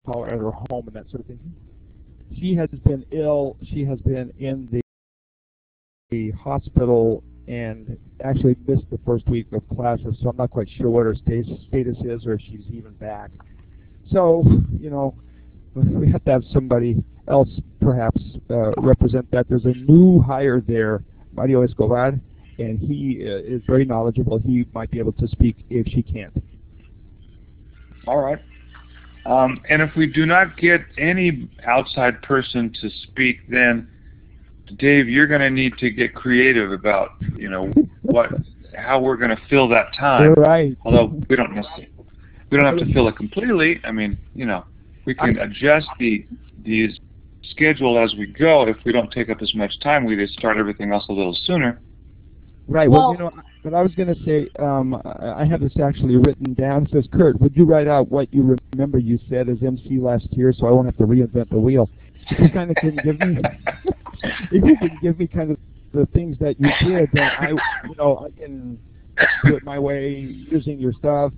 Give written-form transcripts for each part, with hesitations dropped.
call her at her home and that sort of thing. She has been ill. She has been in the hospital and actually missed the first week of classes, so I'm not quite sure what her status is or if she's even back. So, you know, we have to have somebody else perhaps represent that. There's a new hire there, Mario Escobar, and he is very knowledgeable. He might be able to speak if she can't. All right. And if we do not get any outside person to speak, then Dave, you're going to need to get creative about, you know, how we're going to fill that time. You're right. Although we don't have to fill it completely. I mean, you know, we can adjust the schedule as we go. If we don't take up as much time, we just start everything else a little sooner. Right. Well, you know, what I was going to say, I have this actually written down. It says, Kurt, would you write out what you remember you said as MC last year, so I won't have to reinvent the wheel? If you kind of can give me, if you can give me kind of the things that you did, then I can do it my way using your stuff,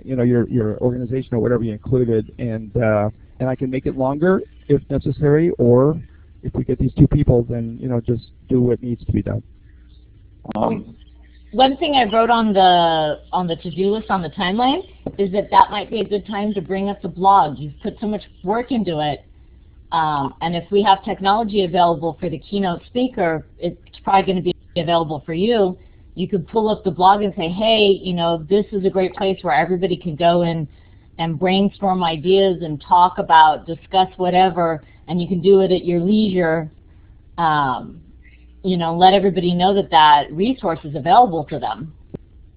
you know, your organization or whatever you included, and I can make it longer if necessary, or if we get these two people, then, you know, just do what needs to be done. One thing I wrote on the to-do list on the timeline is that might be a good time to bring up the blog. You've put so much work into it, and if we have technology available for the keynote speaker, it's probably going to be available for you. You could pull up the blog and say, hey, you know, this is a great place where everybody can go and brainstorm ideas and talk about, discuss whatever, and you can do it at your leisure. You know, let everybody know that resource is available to them.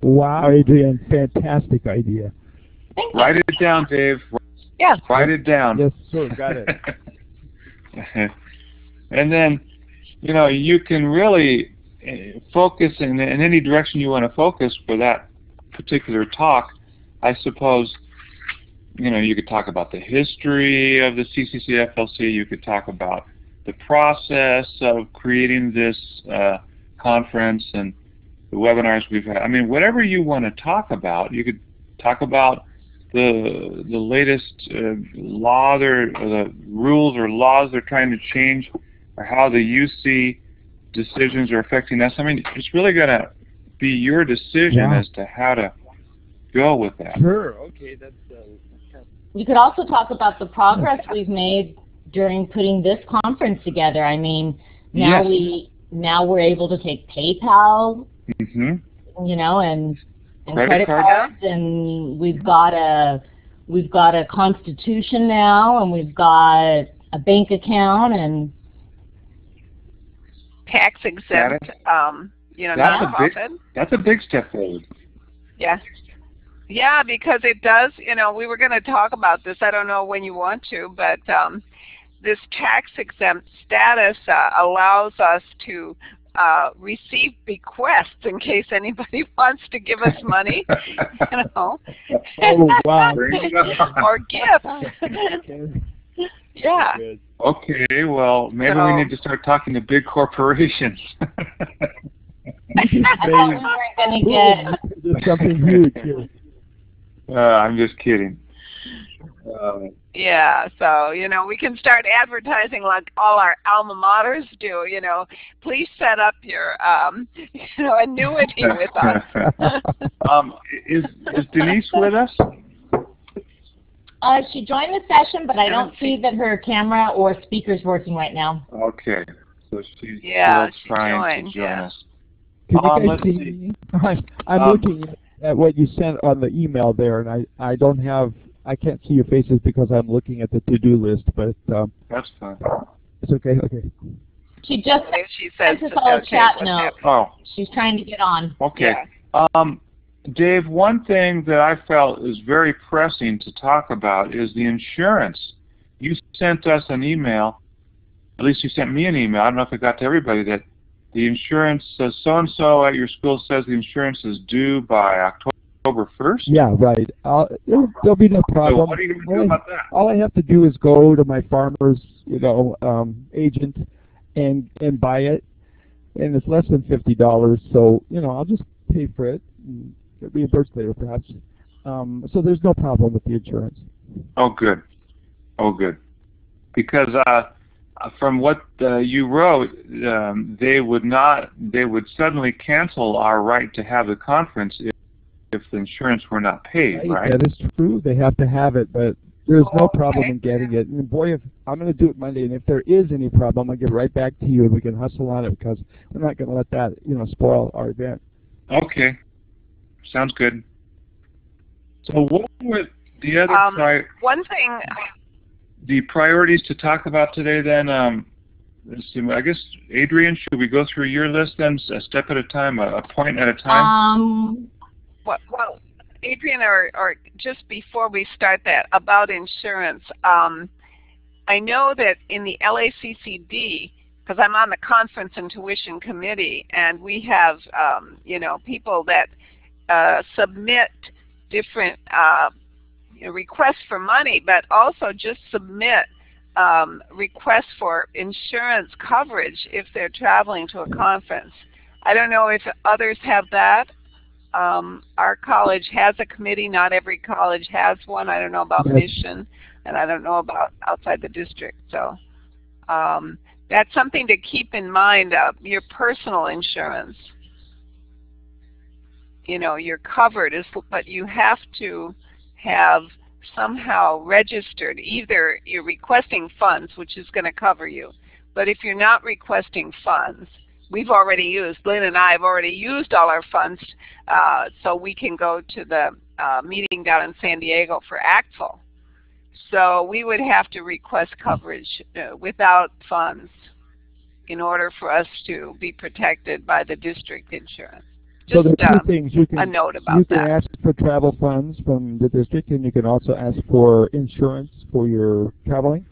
Wow, Adrienne, fantastic idea. Thank you. Write it down, Dave. Yeah. Write it down. Yes, sir, got it. And then, you know, you can really focus in any direction you want to focus for that particular talk. I suppose, you know, you could talk about the history of the CCCFLC. You could talk about the process of creating this conference and the webinars we've had. I mean, whatever you want to talk about, you could talk about the latest law, or the rules or laws they're trying to change, or how the UC decisions are affecting us. I mean, it's really going to be your decision as to how to go with that. Sure. Okay. That's. You could also talk about the progress we've made during putting this conference together. I mean, now we're able to take PayPal, you know, and credit cards, and we've got a constitution now, and we've got a bank account and tax exempt, you know, that's a big step forward. Yes. Yeah, because it does, you know, we were going to talk about this, I don't know when you want to, but this tax-exempt status allows us to receive bequests in case anybody wants to give us money, you know. Oh, wow. Or gifts. Yeah. Okay, well, maybe we need to start talking to big corporations. I thought we weren't going to get something huge here. I'm just kidding. Yeah, so, you know, we can start advertising like all our alma maters do, you know. Please set up your, you know, annuity with us. Is Denise with us? She joined the session, but I don't see that her camera or speaker's working right now. Okay, so she's trying to join us. Can you guys see me? I'm looking at what you sent on the email there, and I can't see your faces because I'm looking at the to-do list, but that's fine. It's okay. Okay. She just sent us all a chat note. Oh. She's trying to get on. Okay. Yeah. Dave, one thing that I felt is very pressing to talk about is the insurance. You sent us an email, at least you sent me an email, I don't know if it got to everybody, that the insurance says so-and-so at your school says the insurance is due by October 1st? Yeah, right. There'll be no problem. So what are you going to do about that? All I have to do is go to my farmer's, you know, agent and buy it, and it's less than $50. So, you know, I'll just pay for it and get reimbursed later, perhaps. So there's no problem with the insurance. Oh, good. Oh, good. Because from what you wrote, they would suddenly cancel our right to have the conference if the insurance were not paid, right? That is true. They have to have it, but there's no problem in getting it. And boy, if I'm going to do it Monday, and if there is any problem, I'll get right back to you, and we can hustle on it, because we're not going to let that, spoil our event. Okay, sounds good. So what were the other one thing? The priorities to talk about today, then? Let's see. I guess, Adrian, should we go through your list then, a step at a time, a point at a time? Well, Adrian, or just before we start that, about insurance, I know that in the LACCD, because I'm on the Conference and Tuition Committee, and we have, people that submit different requests for money, but also just submit requests for insurance coverage if they're traveling to a conference. I don't know if others have that. Our college has a committee. Not every college has one. I don't know about Mission, and I don't know about outside the district. So that's something to keep in mind. Your personal insurance, you're covered, but you have to have somehow registered. Either you're requesting funds, which is going to cover you, but if you're not requesting funds, we've already used, Lynn and I have already used all our funds, so we can go to the meeting down in San Diego for ACTFL. So we would have to request coverage without funds in order for us to be protected by the district insurance. So there are two things. A note about that. You can ask for travel funds from the district, and you can also ask for insurance for your traveling.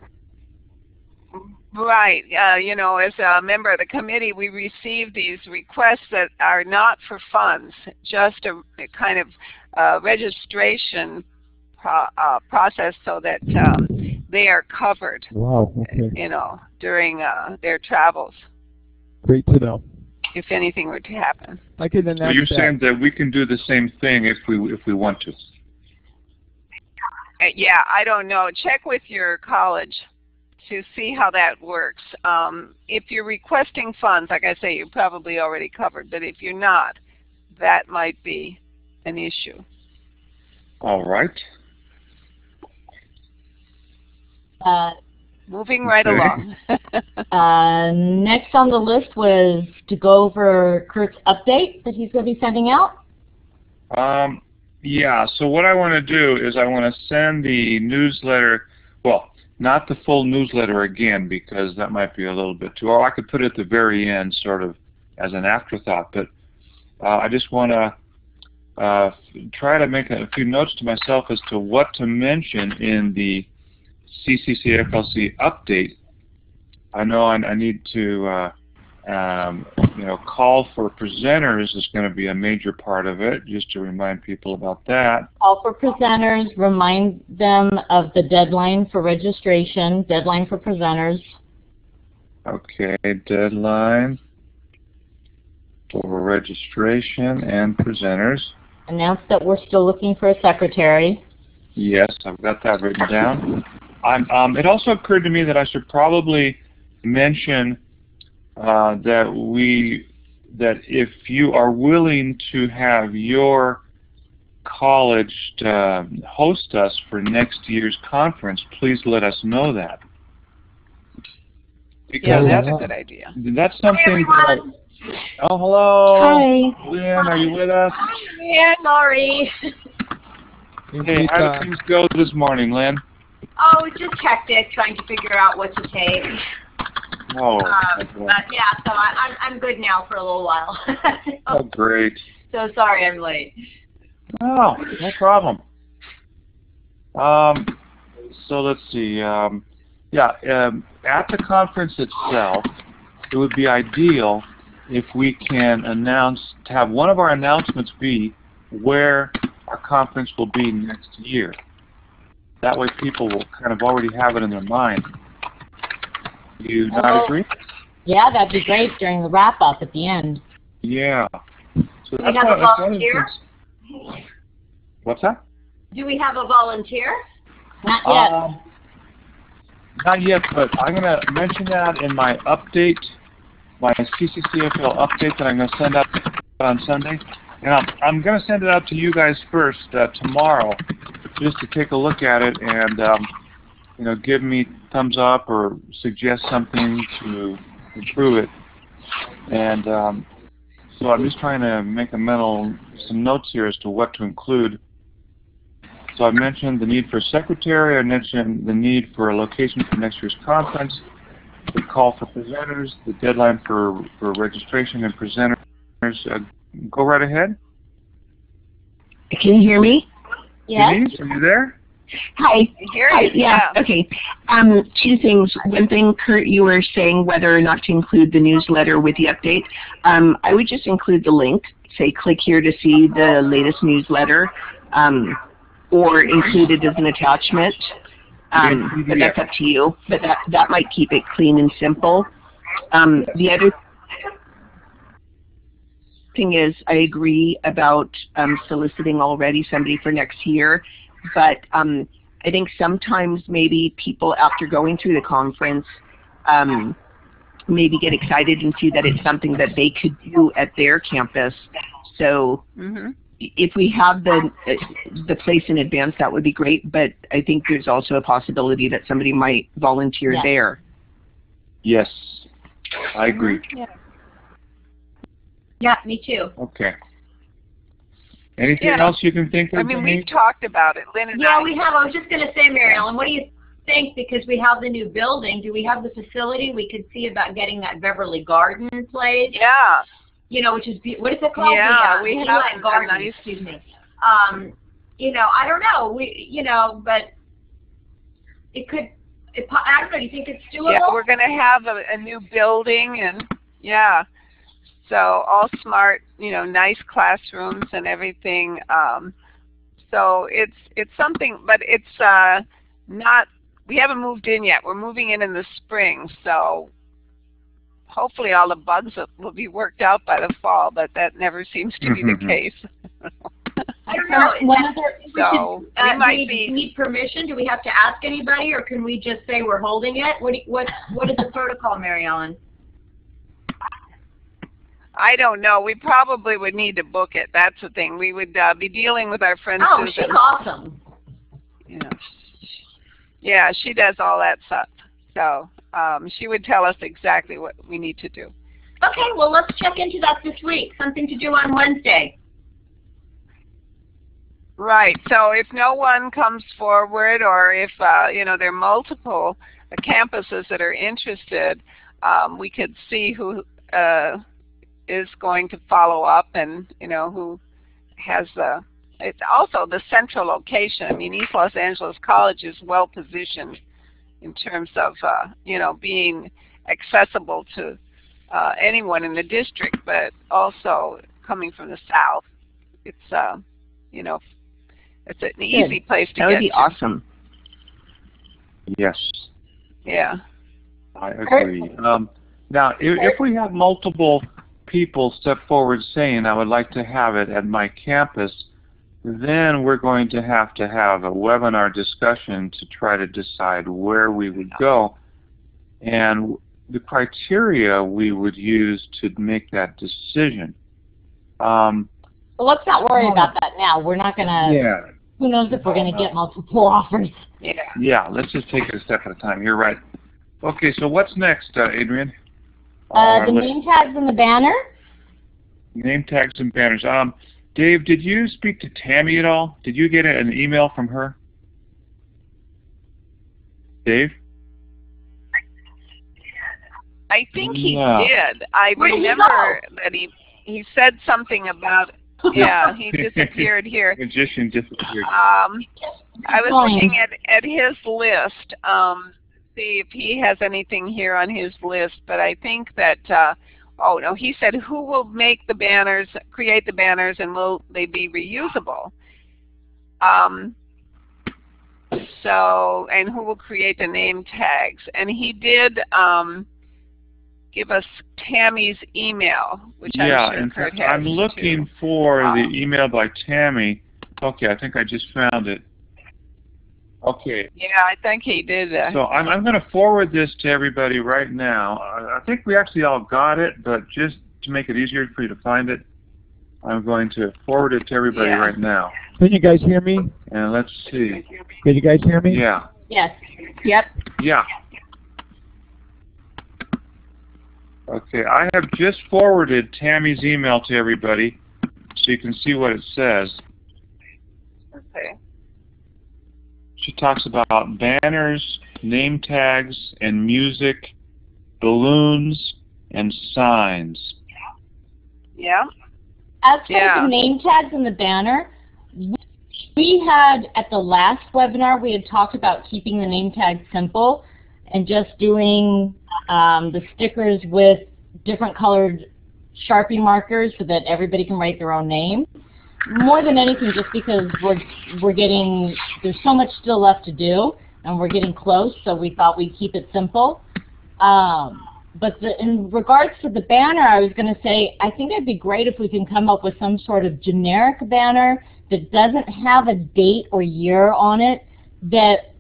Right. As a member of the committee, we receive these requests that are not for funds, just a kind of registration process so that they are covered. Wow. Okay. During their travels. Great to know. If anything were to happen. I can announce so you're saying that we can do the same thing if we want to? Yeah, I don't know. Check with your college to see how that works. If you're requesting funds, like I say, you're probably already covered. But if you're not, that might be an issue. All right. Moving right along. Next on the list was to go over Kurt's update that he's going to be sending out. Yeah, so what I want to do is I want to send the newsletter, well, not the full newsletter again, because that might be a little bit too, or I could put it at the very end sort of as an afterthought, but I just want to try to make a few notes to myself as to what to mention in the CCCFLC update. I know I need to call for presenters is going to be a major part of it, just to remind people about that. Call for presenters, remind them of the deadline for registration, deadline for presenters. Okay, deadline for registration and presenters. Announce that we're still looking for a secretary. Yes, I've got that written down. It also occurred to me that I should probably mention that if you are willing to have your college host us for next year's conference, please let us know that. Because yeah, that's a good idea. That's something that... Oh, hello. Hi. Lynn, are you with us? Yeah, Laurie. Hey, how did things go this morning, Lynn? Oh, just hectic, trying to figure out what to take. Oh. But yeah, so I'm good now for a little while. Oh, great. So sorry I'm late. Oh, no problem. So let's see. At the conference itself, it would be ideal if we can have one of our announcements be where our conference will be next year. That way people will kind of already have it in their mind. Do you not agree? Yeah, that'd be great during the wrap-up at the end. Yeah. So Do we have a volunteer? What's that? Do we have a volunteer? Not yet. Not yet, but I'm going to mention that in my update, my CCCFL update that I'm going to send out on Sunday. And I'm going to send it out to you guys first tomorrow, just to take a look at it and you know, give me thumbs up or suggest something to improve it. And so I'm just trying to make some notes here as to what to include. So I mentioned the need for a secretary. I mentioned the need for a location for next year's conference, the call for presenters, the deadline for registration and presenters. Go right ahead. Can you hear me? Yes. Denise, are you there? Hi. Hi. Yeah. Okay. Two things. One thing, Kurt, you were saying whether or not to include the newsletter with the update. I would just include the link. Say, click here to see the latest newsletter, or include it as an attachment. But that's up to you. But that might keep it clean and simple. The other thing is, I agree about soliciting already somebody for next year, but I think sometimes maybe people, after going through the conference, maybe get excited and see that it's something that they could do at their campus. So if we have the place in advance, that would be great, but I think there's also a possibility that somebody might volunteer there. Yes, I agree. Yeah, me too. Okay. Anything else you can think of? I mean, we've talked about it, Lynn and I. Yeah, we have. I was just going to say, Mary Ellen, what do you think? Because we have the new building. Do we have the facility? We could see about getting that Beverly Garden place. Yeah. You know, which is, what is it called? Yeah, we have a garden. nice. Excuse me. You know, I don't know. You know, but it could. I don't know. Do you think it's doable? Yeah, we're going to have a new building, and so all smart, you know, nice classrooms and everything. So it's something, but it's not. We haven't moved in yet. We're moving in the spring, so hopefully all the bugs will be worked out by the fall. But that never seems to be the case. I don't know. So do we need permission? Do we have to ask anybody, or can we just say we're holding it? What is the protocol, Mary Ellen? I don't know. We probably would need to book it. That's the thing. We would be dealing with our friend Susan. She's awesome. Yeah. Yeah, she does all that stuff. So she would tell us exactly what we need to do. Okay, well, let's check into that this week. Something to do on Wednesday. Right. So if no one comes forward, or if you know, there are multiple campuses that are interested, we could see who is going to follow up, and you know, who has it's also the central location. I mean, East Los Angeles College is well positioned in terms of you know, being accessible to anyone in the district, but also coming from the south. It's you know, it's an easy place to get to. That would be awesome. Yes. Yeah. I agree. Now, if we have multiple people step forward saying, I would like to have it at my campus, then we're going to have a webinar discussion to try to decide where we would go and the criteria we would use to make that decision. Well, let's not worry about that now. We're not going to, who knows if we're going to get multiple offers. Yeah, let's just take it a step at a time. You're right. Okay, so what's next, Adrian? The name tags and the banner. Name tags and banners. Dave, did you speak to Tammy at all? Did you get an email from her? Dave? I think he did. I remember that he said something about, he disappeared here. Magician disappeared. I was looking at his list, see if he has anything here on his list, but I think that, oh no, he said who will make the banners, create the banners, and will they be reusable? So, and who will create the name tags? And he did give us Tammy's email, which I'm sure Kurt has. I'm looking for the email by Tammy. Okay, I think I just found it. Okay. Yeah, I think he did. So I'm going to forward this to everybody right now. I think we actually all got it, but just to make it easier for you to find it, I'm going to forward it to everybody right now. Can you guys hear me? And let's see. Can you guys hear me? Yeah. Yes. Yep. Yeah. Okay, I have just forwarded Tammy's email to everybody so you can see what it says. Okay. She talks about banners, name tags, and music, balloons, and signs. Yeah. As for the name tags and the banner, we had, at the last webinar, we had talked about keeping the name tags simple and just doing the stickers with different colored Sharpie markers so that everybody can write their own name. More than anything, just because we're getting, there's so much still left to do, and we're getting close, so we thought we'd keep it simple. But in regards to the banner, I was going to say, I think it'd be great if we can come up with some sort of generic banner that doesn't have a date or year on it, that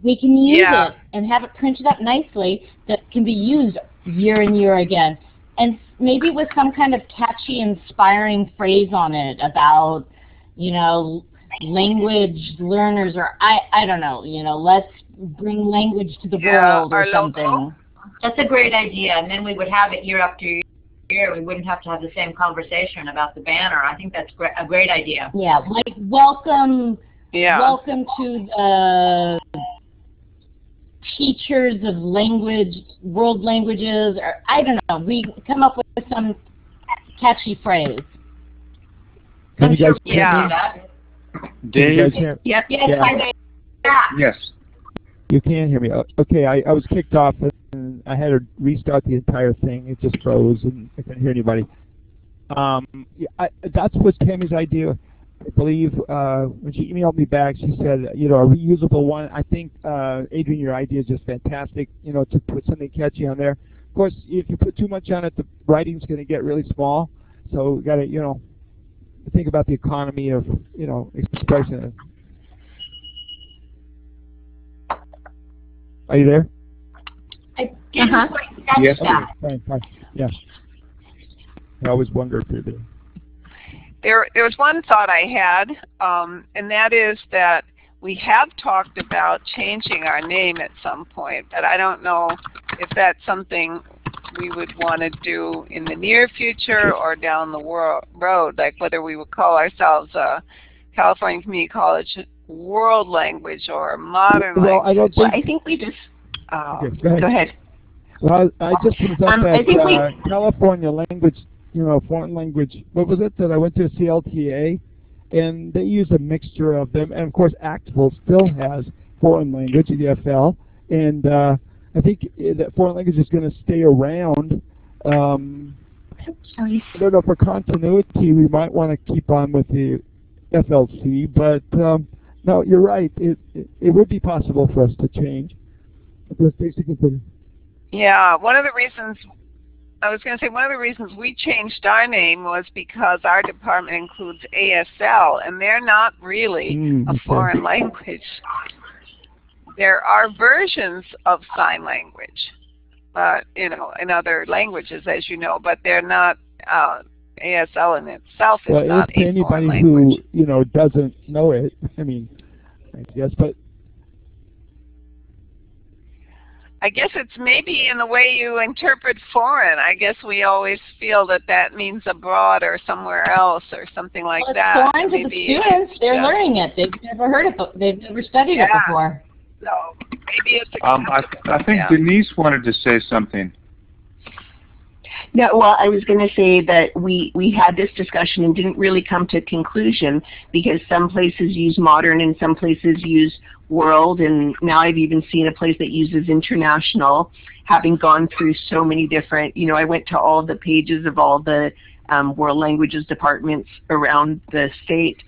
we can use it and have it printed up nicely that can be used year and year again. And maybe with some kind of catchy, inspiring phrase on it about, you know, language learners, or I don't know, you know, let's bring language to the world or something. Local. That's a great idea, and then we would have it year after year. We wouldn't have to have the same conversation about the banner. I think that's a great idea. Yeah, like welcome to the teachers of language, world languages, or I don't know. We come up with some catchy phrase. Can you guys hear me? Dave? Yep. Yes. You can hear me. Okay, I was kicked off and I had to restart the entire thing. It just froze and I couldn't hear anybody. That was Tammy's idea. I believe when she emailed me back, she said, you know, a reusable one. I think, Adrian, your idea is just fantastic, you know, to put something catchy on there. Of course, if you put too much on it, the writing's going to get really small. So we got to, you know, think about the economy of, you know, expressing it. Are you there? I didn't quite catch yes. that. Okay, fine. Yeah. I always wonder if you're there. There was one thought I had, and that is that we have talked about changing our name at some point, but I don't know if that's something we would want to do in the near future or down the road, like whether we would call ourselves California Community College World Language or Modern Language. I think we just... okay, go ahead. Well, I just was up at California Language, you know, foreign language, what was it, that I went to CLTA, and they use a mixture of them, and of course Actful still has foreign language, EFL, and I think that foreign language is going to stay around. I don't know, for continuity, we might want to keep on with the FLC, but no, you're right, it would be possible for us to change. Yeah, one of the reasons we changed our name was because our department includes ASL, and they're not really a foreign language. There are versions of sign language, you know, in other languages, as you know, but they're not. ASL in itself is not a foreign language. Anybody who, you know, doesn't know it, I mean, I guess, but I guess it's maybe in the way you interpret foreign. I guess we always feel that that means abroad or somewhere else or something like that. Well, it's foreign to the students. They're learning it. They've never heard it. They've never studied it before. So maybe it's I think Denise wanted to say something. No, well, I was going to say that we had this discussion and didn't really come to a conclusion because some places use modern and some places use world, and now I've even seen a place that uses international, having gone through so many different, you know, I went to all the pages of all the world languages departments around the state.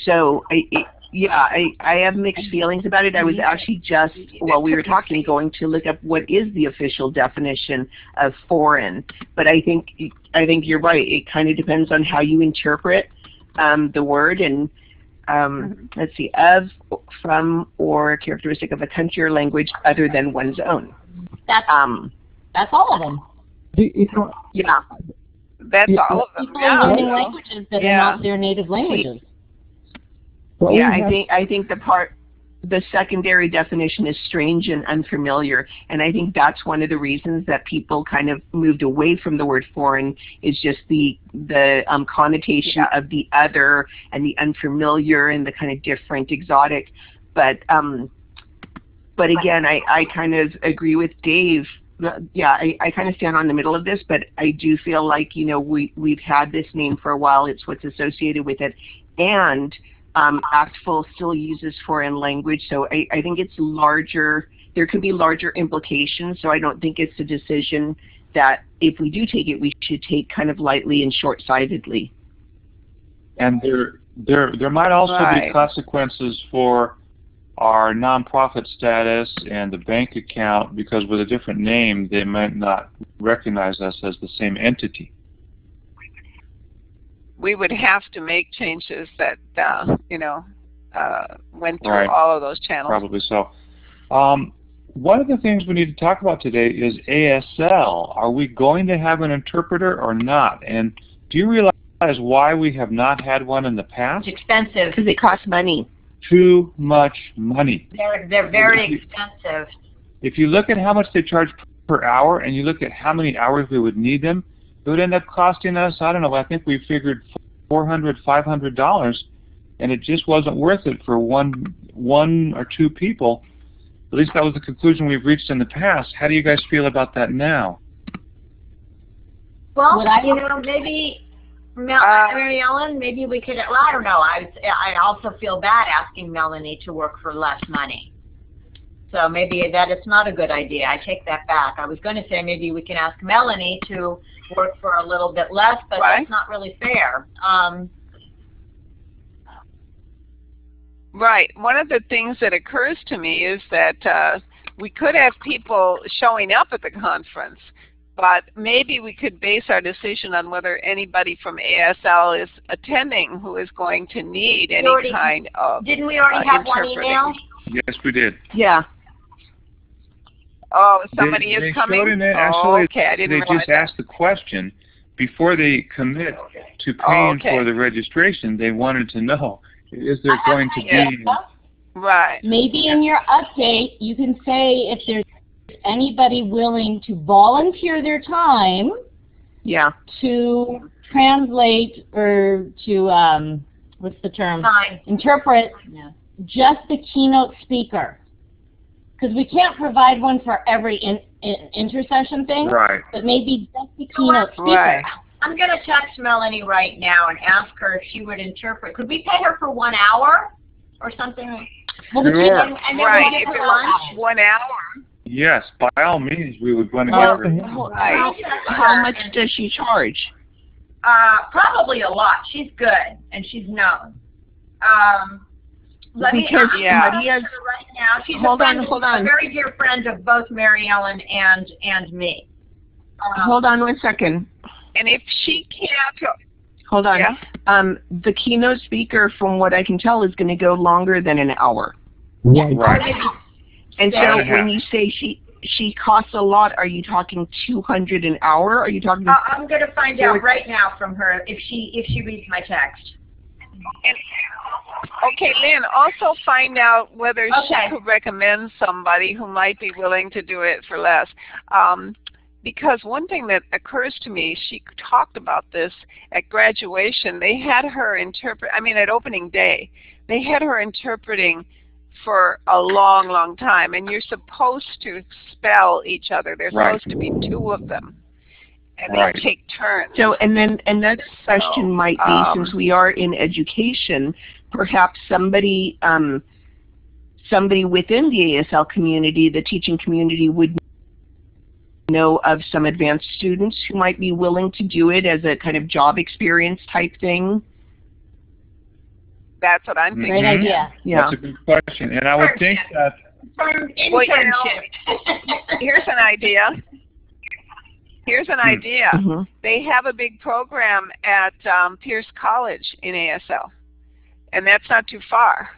So I have mixed feelings about it. I was actually just, while we were talking, going to look up what is the official definition of foreign. But I think you're right. It kind of depends on how you interpret the word, and let's see, of, from, or characteristic of a country or language other than one's own. That's all of them. Yeah. That's all of them. People are learning languages that are not their native languages. Well, yeah, I think the secondary definition is strange and unfamiliar, and I think that's one of the reasons that people kind of moved away from the word foreign, is just the connotation of the other and the unfamiliar and the kind of different, exotic. But again, I kind of agree with Dave. Yeah, I kind of stand on the middle of this, but I do feel like, you know, we've had this name for a while. It's what's associated with it, and ACTFL still uses foreign language, so I think it's larger. There could be larger implications, so I don't think it's a decision that if we do take it, we should take kind of lightly and short-sightedly. And there might also be consequences for our nonprofit status and the bank account, because with a different name, they might not recognize us as the same entity. We would have to make changes that, you know, went through all of those channels. Probably so. One of the things we need to talk about today is ASL. Are we going to have an interpreter or not? And do you realize why we have not had one in the past? It's expensive. Because it costs money. Too much money. They're very expensive. If you look at how much they charge per hour and you look at how many hours we would need them, it would end up costing us, I don't know, I think we figured $400, $500, and it just wasn't worth it for one or two people. At least that was the conclusion we've reached in the past. How do you guys feel about that now? Well, you know, maybe, Mary Ellen, maybe we could, well, I don't know. I also feel bad asking Melanie to work for less money. So maybe that is not a good idea. I take that back. I was going to say maybe we can ask Melanie to work for a little bit less, but that's not really fair. Right. One of the things that occurs to me is that we could have people showing up at the conference, but maybe we could base our decision on whether anybody from ASL is attending who is going to need any kind of Didn't we already have one email? Yes, we did. Yeah. Oh, somebody is coming? Actually, okay, I didn't they just asked the question before they commit to paying for the registration. They wanted to know, is there going to be... Right. Maybe in your update you can say if there's anybody willing to volunteer their time to translate or to, what's the term? Interpret just the keynote speaker. Because we can't provide one for every intercession thing, but maybe just the keynote speaker. Right. I'm going to text Melanie right now and ask her if she would interpret. Could we pay her for 1 hour or something? Well, and then we'll give her lunch? 1 hour. Yes, by all means, we would want to give her. How much does she charge? Probably a lot. She's good, and she's known. Let me ask Maria's her right now. She's hold on. a very dear friend of both Mary Ellen and me. Hold on 1 second. And if she can't... Hold on. Yeah. The keynote speaker, from what I can tell, is going to go longer than an hour. Right. And so when you say she costs a lot, are you talking $200 an hour? Are you talking? I'm going to find out right now from her if she reads my text. And, okay, Lynn, also find out whether she could recommend somebody who might be willing to do it for less. Because one thing that occurs to me, she talked about this at graduation. They had her interpret, at opening day, they had her interpreting for a long, long time. And you're supposed to spell each other. There's supposed to be 2 of them. And they take turns. So, and that question might be, since we are in education, perhaps somebody within the ASL community, the teaching community, would know of some advanced students who might be willing to do it as a kind of job experience type thing. That's what I'm thinking. Great idea. Yeah. That's a good question. And I would think that... Here's an idea. They have a big program at Pierce College in ASL. and that's not too far.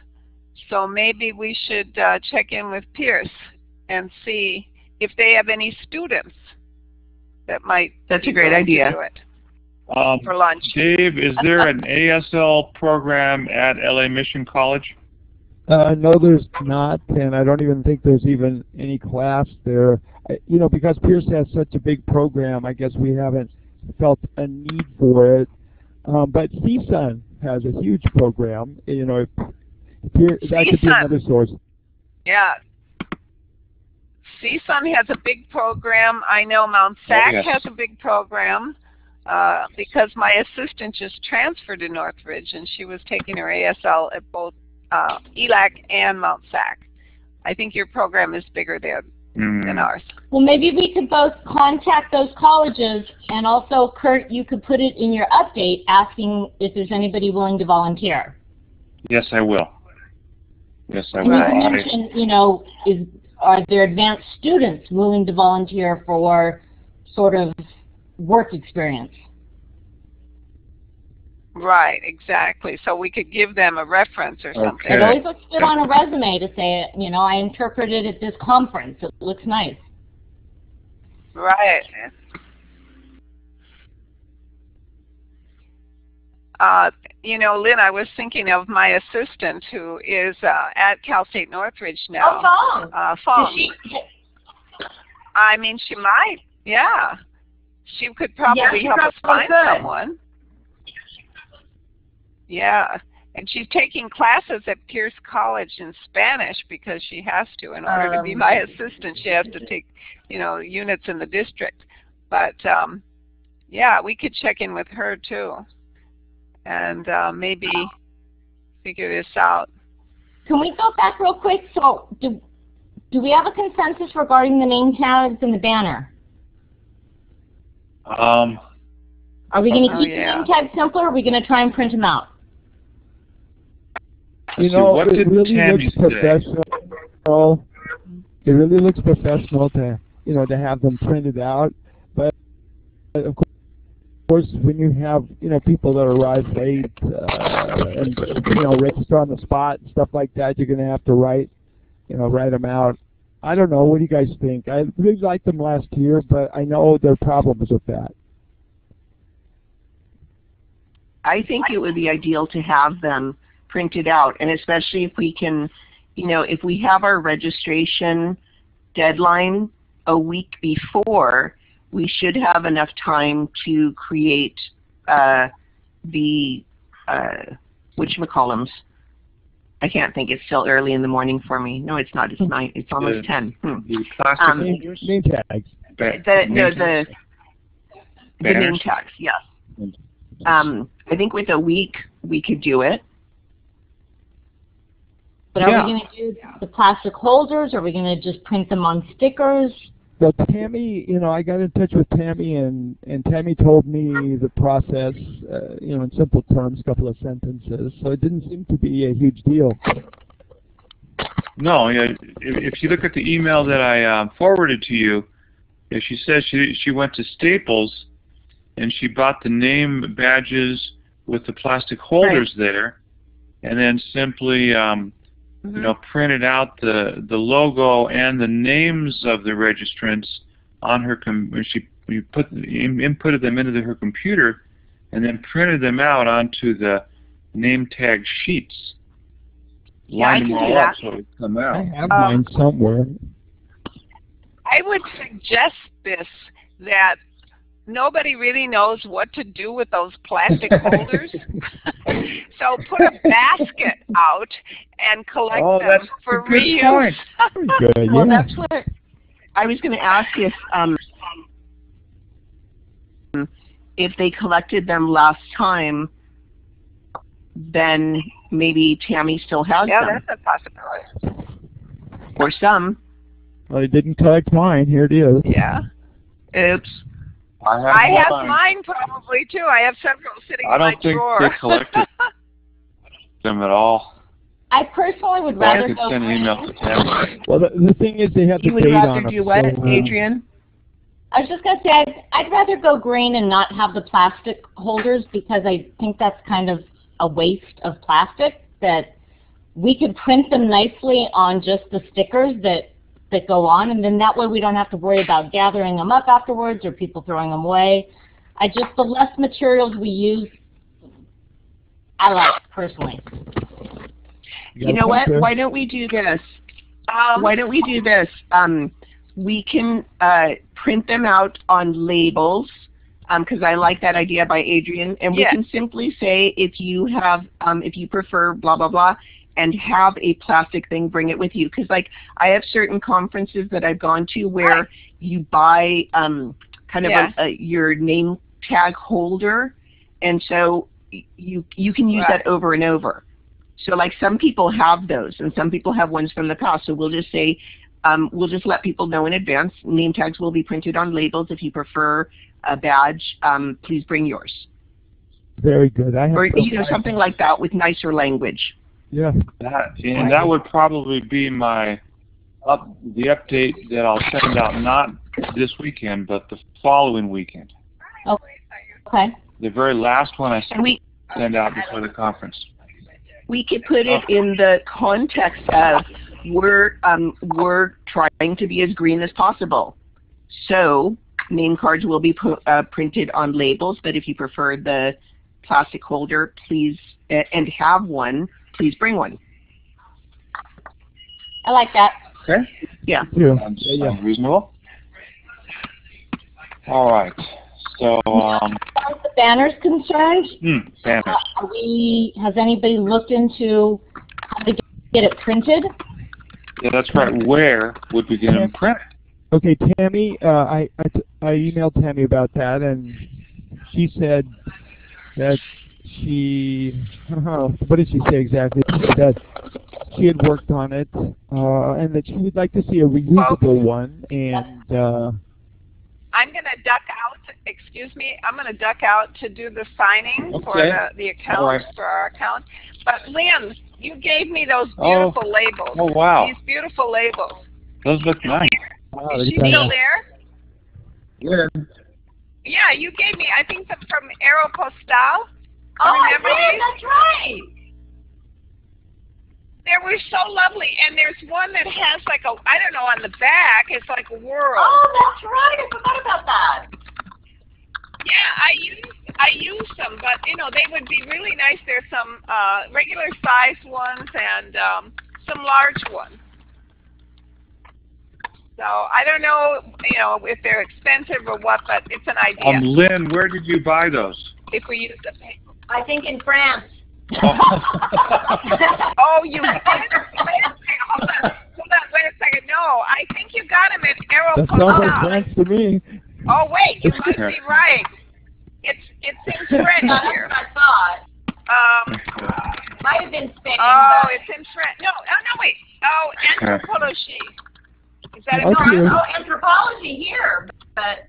So maybe we should check in with Pierce and see if they have any students that might. That's a great idea. Do it for lunch. Dave, is there an ASL program at LA Mission College? No, there's not, and I don't even think there's even any class there. You know, because Pierce has such a big program, I guess we haven't felt a need for it. But CSUN has a huge program. You know, that could be another source. Yeah. CSUN has a big program. I know Mount SAC has a big program because my assistant just transferred to Northridge, and she was taking her ASL at both ELAC and Mount SAC. I think your program is bigger there than ours. Well, maybe we could both contact those colleges, and also, Kurt, you could put it in your update asking if there's anybody willing to volunteer. Yes, I will. Yes, I will. And you mentioned, you know, are there advanced students willing to volunteer for sort of work experience? Right, exactly. So we could give them a reference or something. It always looks good on a resume to say, you know, I interpreted at this conference. It looks nice. Right. You know, Lynn, I was thinking of my assistant who is at Cal State Northridge now. Oh, Fong. I mean, she might, yeah. She could probably help us find someone. Yeah, and she's taking classes at Pierce College in Spanish because she has to. In order to be my assistant, she has to take, you know, units in the district. But, yeah, we could check in with her, too, and maybe figure this out. Can we go back real quick? So do we have a consensus regarding the name tags and the banner? Are we going to keep the name tags simple, or are we going to try and print them out? You know, it really looks professional. It really looks professional to, you know, to have them printed out. But of course, when you have, you know, people that arrive late and, you know, register on the spot and stuff like that, you're going to have to write them out. I don't know. What do you guys think? I really liked them last year, but I know there are problems with that. I think it would be ideal to have them printed out, and especially if we can, you know, if we have our registration deadline a week before, we should have enough time to create the whatchamacallums. I can't think. It's still early in the morning for me. No, it's not. It's 9. It's almost 10. The plastic name tags. The name tags. Yes. I think with a week we could do it. But are we going to do the plastic holders, or are we going to just print them on stickers? Well, Tammy, you know, I got in touch with Tammy, and Tammy told me the process, you know, in simple terms, a couple of sentences. So it didn't seem to be a huge deal. No, if you look at the email that I forwarded to you, she says she went to Staples and she bought the name badges with the plastic holders there, and then simply you know, printed out the logo and the names of the registrants on her she inputted them into her computer, and then printed them out onto the name tag sheets. Lined them all up so it would come out. I have mine somewhere. I would suggest this, that nobody really knows what to do with those plastic holders. So put a basket out and collect them for reuse. Good, well, that's what I was going to ask if they collected them last time, then maybe Tammy still has them. Yeah, that's a possibility. Or some. Well, they didn't collect mine. Here it is. Yeah. Oops. I have mine probably too. I have several sitting in my drawer. I don't think they collected them at all. I personally would rather go send an email to Tammy. Well, the thing is, they have the date on them. You would rather do what, Adrian? I was just going to say, I'd rather go green and not have the plastic holders, because I think that's kind of a waste of plastic. that we could print them nicely on just the stickers that go on, and then that way we don't have to worry about gathering them up afterwards or people throwing them away. The less materials we use, I like personally. You know what? Why don't we do this? Why don't we do this? We can print them out on labels, because I like that idea by Adrian, and we can simply say if you have, if you prefer blah blah blah, and have a plastic thing, bring it with you. Because like I have certain conferences that I've gone to where you buy kind of your name tag holder, and so you can use that over and over. So like some people have those, and some people have ones from the past. So we'll just say, we'll just let people know in advance, name tags will be printed on labels. If you prefer a badge, please bring yours. Very good. Or you know, something like that with nicer language. Yeah. That would probably be the update that I'll send out, not this weekend, but the following weekend. Okay. The very last one I send out before the conference. We could put it in the context of we're trying to be as green as possible. So name cards will be printed on labels, but if you prefer the plastic holder, please, and have one, please bring one. I like that. Okay. Yeah. Sounds reasonable. All right. So, as far as the banners concerned, banners. Has anybody looked into how to get it printed? Yeah, that's right. Where would we get them printed? Okay, Tammy, I emailed Tammy about that, and she said that what did she say exactly? She said that she had worked on it, and that she would like to see a reusable one, and I'm going to duck out, excuse me, I'm going to duck out to do the signing for the account, for our account. But Lynn, you gave me those beautiful labels. Oh, wow. These beautiful labels. Those look nice. Wow, is she still there? Yeah. Yeah, you gave me, I think that's from Aeropostale. Oh, remember I did, that's right. They were so lovely, and there's one that has like a, I don't know, on the back, it's like a world. Oh, that's right, I forgot about that. Yeah, I use them, but you know, they would be really nice. There's some regular size ones and some large ones. So I don't know, you know, if they're expensive or what, but it's an idea. Lynn, where did you buy those? If we use them. I think in France. Oh, you did? Wait a second, hold on, wait a second. No, I think you got them at that sounds like France to me. Oh, wait, you must be right. It's in French here. That's what I thought. Might have been Spain. Oh, it's in French. No, wait. Oh, anthropology. Is that anthropology here, but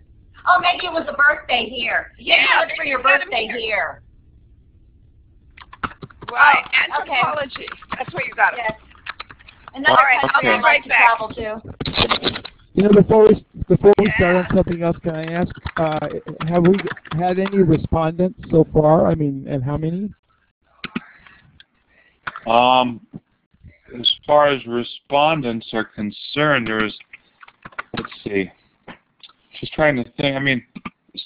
maybe it was a birthday here. Yeah, it was for your birthday here. Right, anthropology. That's where you got it. Yes. Another country I'd like to travel to. You know, before we start on something else, can I ask, have we had any respondents so far? I mean, and how many? As far as respondents are concerned, there's, let's see, just trying to think. I mean,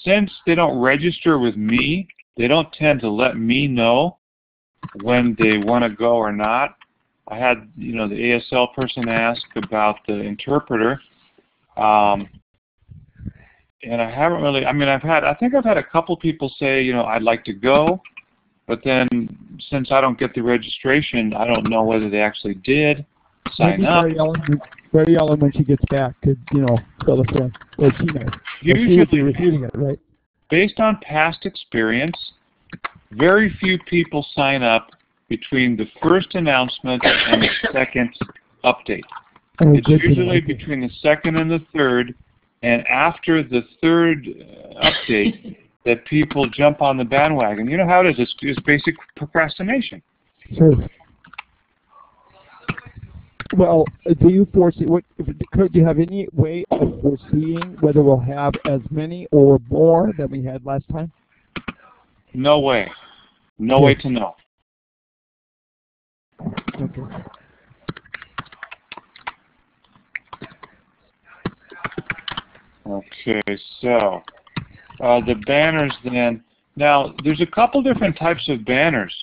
since they don't register with me, they don't tend to let me know when they want to go or not. I had, you know, the ASL person ask about the interpreter, and I haven't really, I mean, I think I've had a couple people say, you know, I'd like to go, but then since I don't get the registration, I don't know whether they actually did sign up. Barry Ellen, when she gets back, could, you know, fill us in. Or she knows. Usually, receiving it, right? Based on past experience, very few people sign up between the first announcement and the second update. It's usually between the second and the third, and after the third update that people jump on the bandwagon. You know how it is. It's basic procrastination. Sure. Well, do you foresee, do you have any way of foreseeing whether we'll have as many or more than we had last time? No way. No way to know. Okay, so the banners then. Now, there's a couple different types of banners.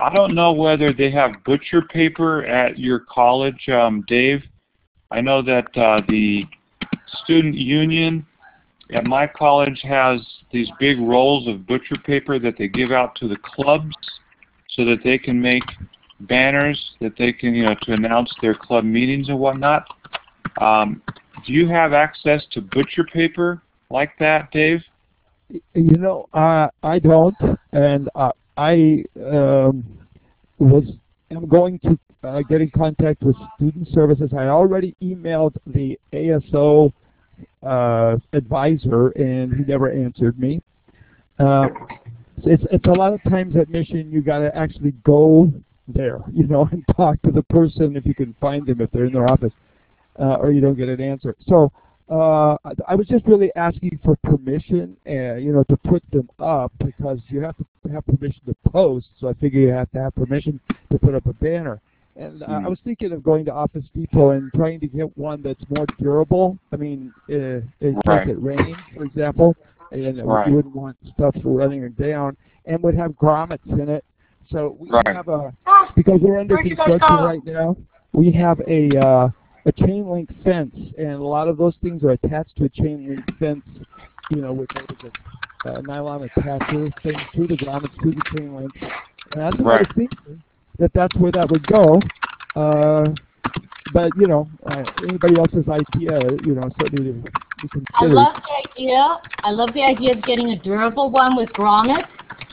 I don't know whether they have butcher paper at your college, Dave. I know that the student union at my college has these big rolls of butcher paper that they give out to the clubs so that they can make banners that they can, to announce their club meetings and whatnot. Do you have access to butcher paper like that, Dave? I don't, and am going to get in contact with Student Services. I already emailed the ASO advisor, and he never answered me. It's a lot of times at Mission you got to actually go there, and talk to the person if you can find them if they're in their office, or you don't get an answer. So I was just really asking for permission, to put them up, because you have to have permission to post. So I figure you have to have permission to put up a banner. And I was thinking of going to Office Depot and trying to get one that's more durable. I mean, in case it rains, for example, and you wouldn't want stuff running down, and would have grommets in it. So we have because we're under construction right now, we have a chain link fence, and a lot of those things are attached to a chain link fence, with a nylon attacher thing through the grommets, through the chain link. And that's what I was thinking, that's where that would go. But, anybody else's idea, certainly we consider. I love the idea. I love the idea of getting a durable one with grommets.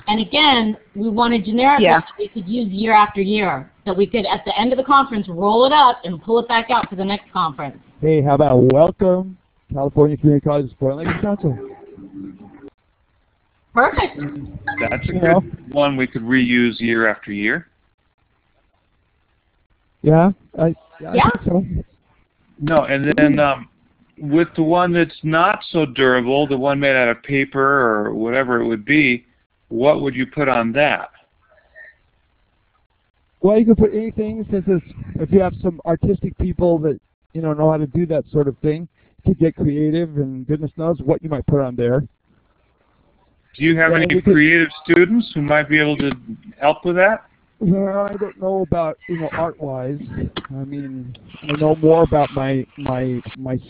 And again, we want a generic one that we could use year after year. So we could, at the end of the conference, roll it up and pull it back out for the next conference. Hey, how about welcome, California Community College Sport Lakes Council? Perfect. That's a good one we could reuse year after year. Yeah, I think so. No, and then with the one that's not so durable, the one made out of paper or whatever it would be, what would you put on that? Well, you can put anything, since if you have some artistic people that know how to do that sort of thing, to get creative, and goodness knows what you might put on there. Do you have any creative students who might be able to help with that? Well, I don't know about art-wise. I mean, I know more about my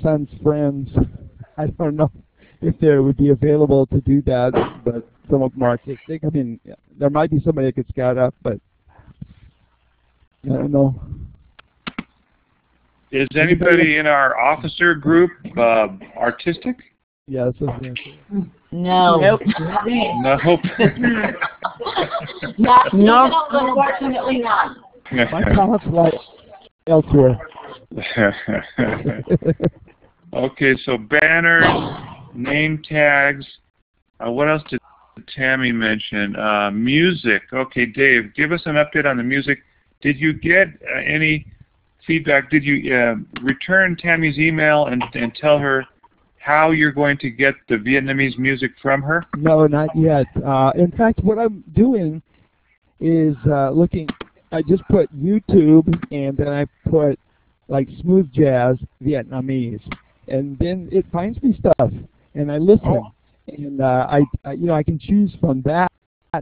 son's friends. I don't know if they would be available to do that, but some of them are artistic. I mean, there might be somebody that could scout up, but I don't know. Is anybody in our officer group artistic? Yeah, that's what I'm saying. No. Nope. Nope. No, unfortunately not. My talent's like elsewhere. Okay, so banners, name tags. What else did Tammy mention? Music. Okay, Dave, give us an update on the music. Did you get any feedback? Did you return Tammy's email and tell her how you're going to get the Vietnamese music from her? No, not yet. In fact, what I'm doing is looking. I just put YouTube, and then I put like smooth jazz Vietnamese, and then it finds me stuff, and I listen, and I can choose from that.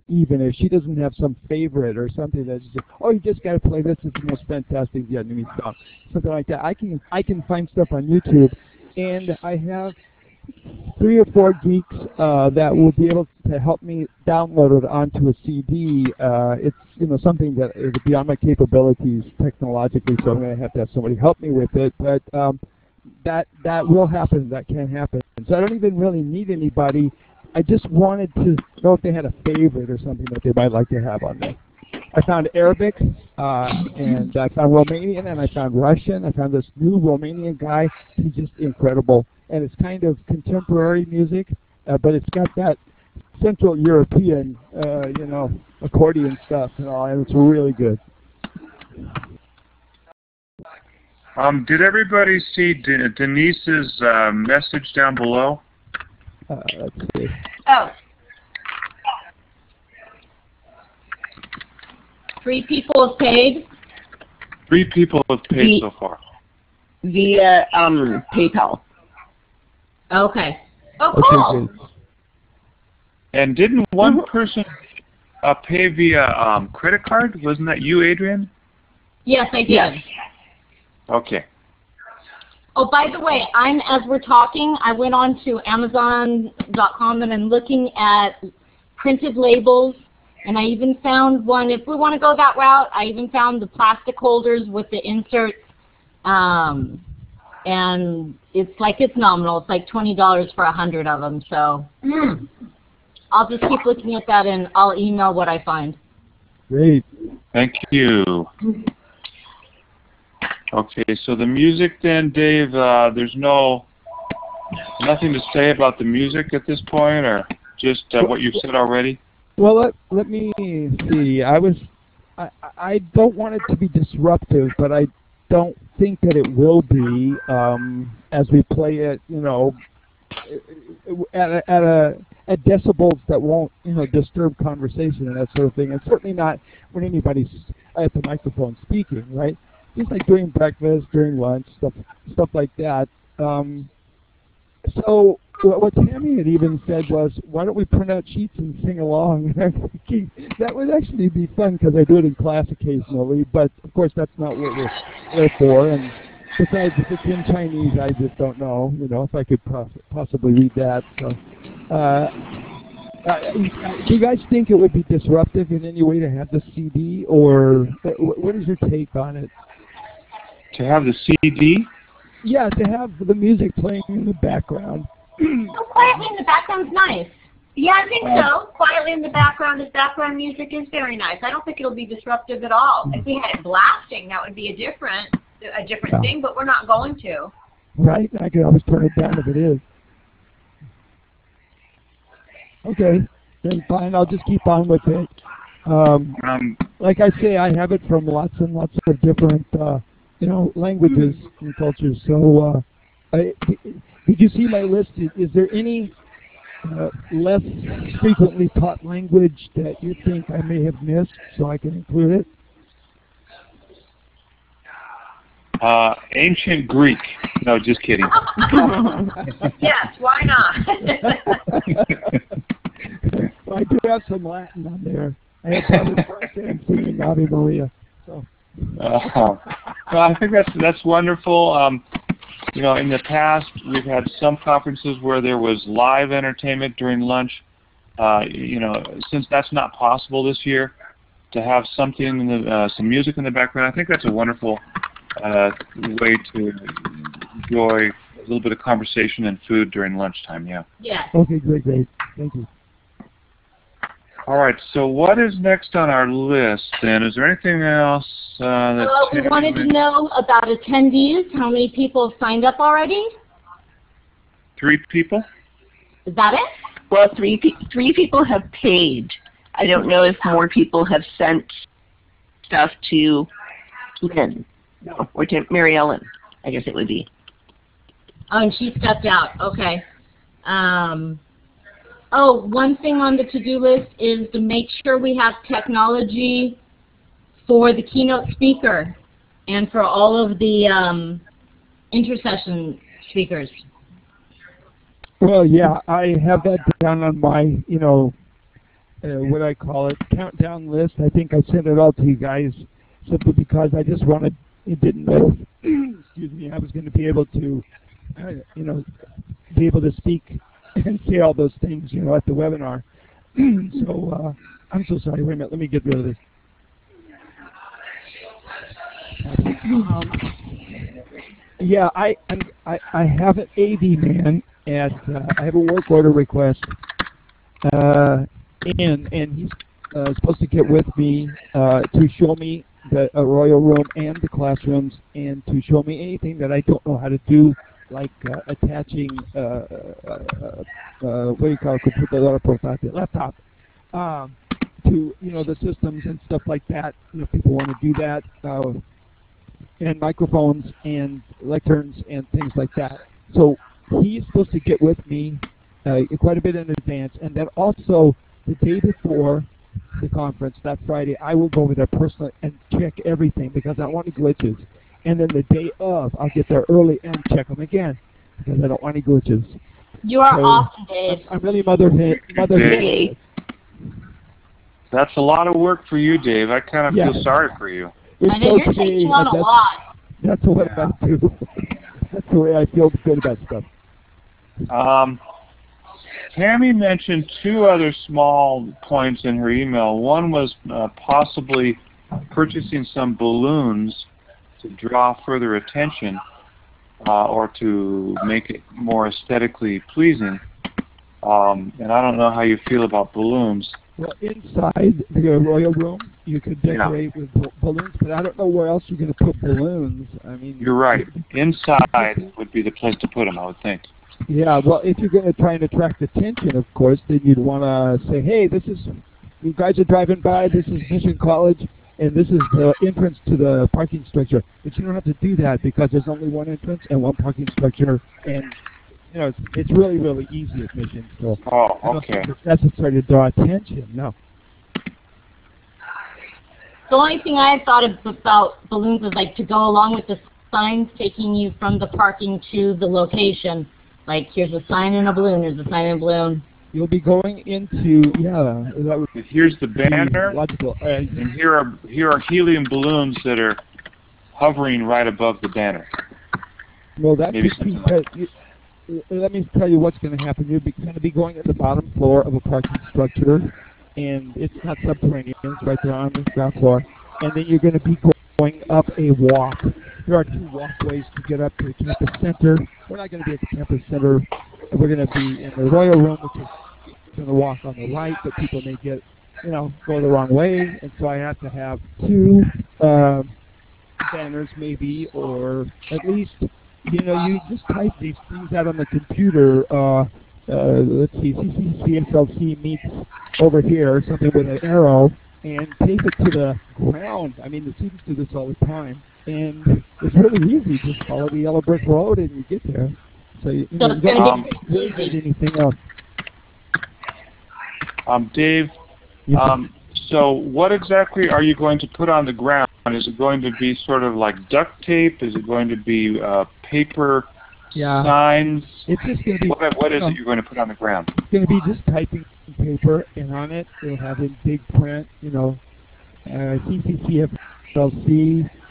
Even if she doesn't have some favorite or something that's just, you just got to play this. It's the most fantastic Vietnamese song, something like that. I can find stuff on YouTube, and I have 3 or 4 geeks that will be able to help me download it onto a CD. It's something that is beyond my capabilities technologically, so I'm going to have somebody help me with it. But that will happen. That can happen. So I don't even really need anybody. I just wanted to know if they had a favorite or something that they might like to have on there. I found Arabic, and I found Romanian, and I found Russian. I found this new Romanian guy. He's just incredible. And it's kind of contemporary music, but it's got that Central European, accordion stuff and all, and it's really good. Did everybody see Denise's message down below? Let's see. Oh. 3 people have paid. 3 people have paid so far. Via PayPal. Okay. Oh, Okay, cool. good. And didn't one person pay via credit card? Wasn't that you, Adrian? Yes, I did. Yes. Okay. Oh, by the way, as we're talking, I went on to Amazon.com and I'm looking at printed labels, and I even found one, if we want to go that route, I even found the plastic holders with the inserts, and it's nominal. It's like $20 for 100 of them, so I'll just keep looking at that and I'll email what I find. Great. Thank you. Okay, so the music then, Dave, there's nothing to say about the music at this point, or just what you've said already? Well, let me see. I don't want it to be disruptive, but I don't think that it will be as we play it, at decibels that won't, disturb conversation and that sort of thing. And certainly not when anybody's at the microphone speaking, right? Just like during breakfast, during lunch, stuff like that. So what Tammy had even said was, why don't we print out sheets and sing along? And I'm thinking that would actually be fun because I do it in class occasionally, but of course that's not what we're there for. And besides, if it's in Chinese, I just don't know, if I could possibly read that. So, do you guys think it would be disruptive in any way to have the CD, or what is your take on it? To have the CD? Yeah, to have the music playing in the background. Quietly in the background's nice. Yeah, I think so. Quietly in the background, this background music is very nice. I don't think it'll be disruptive at all. If we had it blasting, that would be a different thing, but we're not going to. Right? I could always turn it down if it is. Okay, then fine. I'll just keep on with it. Like I say, I have it from lots and lots of different, languages and cultures. So, did you see my list? Is there any less frequently taught language that you think I may have missed, so I can include it? Ancient Greek. No, just kidding. Yes, why not? Well, I do have some Latin on there. I have Father Francis singing Ave Maria. So. Well, I think that's wonderful. In the past, we've had some conferences where there was live entertainment during lunch. Since that's not possible this year, to have something, some music in the background, I think that's a wonderful way to enjoy a little bit of conversation and food during lunchtime. Yeah. Yeah. Okay, great. Thank you. All right, so what is next on our list then? Is there anything else we wanted to know about attendees. How many people have signed up already? 3 people? Is that it? Well, three people have paid. I don't know if more people have sent stuff to Lynn. No, or to Mary Ellen, I guess it would be. Oh, and she stepped out. Okay. One thing on the to-do list is to make sure we have technology for the keynote speaker and for all of the intercession speakers. Well, yeah, I have that down on my, what I call it, countdown list. I think I sent it all to you guys simply because I just didn't know, excuse me, I was going to be able to, be able to speak and say all those things, at the webinar. So, I'm so sorry. Wait a minute. Let me get rid of this. Yeah, I have an AD man at, I have a work order request, and he's supposed to get with me to show me the royal room and the classrooms, and to show me anything that I don't know how to do, like attaching what do you call it, laptop to the systems and stuff like that. If people want to do that, and microphones and lecterns and things like that. So he's supposed to get with me quite a bit in advance, and then also the day before the conference, that Friday, I will go over there personally and check everything because I don't want any glitches. And then the day of, I'll get there early and check them again because I don't want any glitches. You are So, awesome, Dave. I'm really mother Dave. That's a lot of work for you, Dave. I kind of Yeah. feel sorry for you. I know you're taking on a lot. That's what I do. That's the way I feel good about stuff. Tammy mentioned two other small points in her email. One was possibly purchasing some balloons to draw further attention or to make it more aesthetically pleasing. And I don't know how you feel about balloons. Well, inside the royal room, you could decorate with balloons, but I don't know where else you're going to put balloons. I mean, you're right. Inside would be the place to put them, I would think. Yeah, well, if you're going to try and attract attention, of course, then you'd want to say, hey, you guys are driving by, this is Mission College, and this is the entrance to the parking structure. But you don't have to do that because there's only one entrance and one parking structure, and you know, it's really, really easy at Mission. So okay. It's necessary to draw attention. No. The only thing I had thought about balloons was like to go along with the signs taking you from the parking to the location. Like, here's a sign and a balloon, here's a sign and a balloon. You'll be going into, yeah. That would here's the banner, logical. And here are helium balloons that are hovering right above the banner. Well, that's Maybe the key. Let me tell you what's going to happen. You're going to be going at the bottom floor of a parking structure, and it's not subterranean, it's right there on the ground floor. And then you're going to be going up a walk. There are two walkways to get up to the campus center. We're not going to be at the campus center. We're going to be in the royal room, which is going to walk on the right, but people may get, go the wrong way. And so I have to have two banners maybe, or at least, you just type these things out on the computer. Let's see, CCCFLC meets over here, something with an arrow, and tape it to the ground. I mean, the students do this all the time. And it's really easy. Just follow the yellow brick road and you get there. So you don't need anything else. Dave, so what exactly are you going to put on the ground? Is it going to be sort of like duct tape? Is it going to be paper signs? It's just going to be. What is it you're going to put on the ground? It's going to be just typing paper, and on it it'll have in big print, CCCFLC,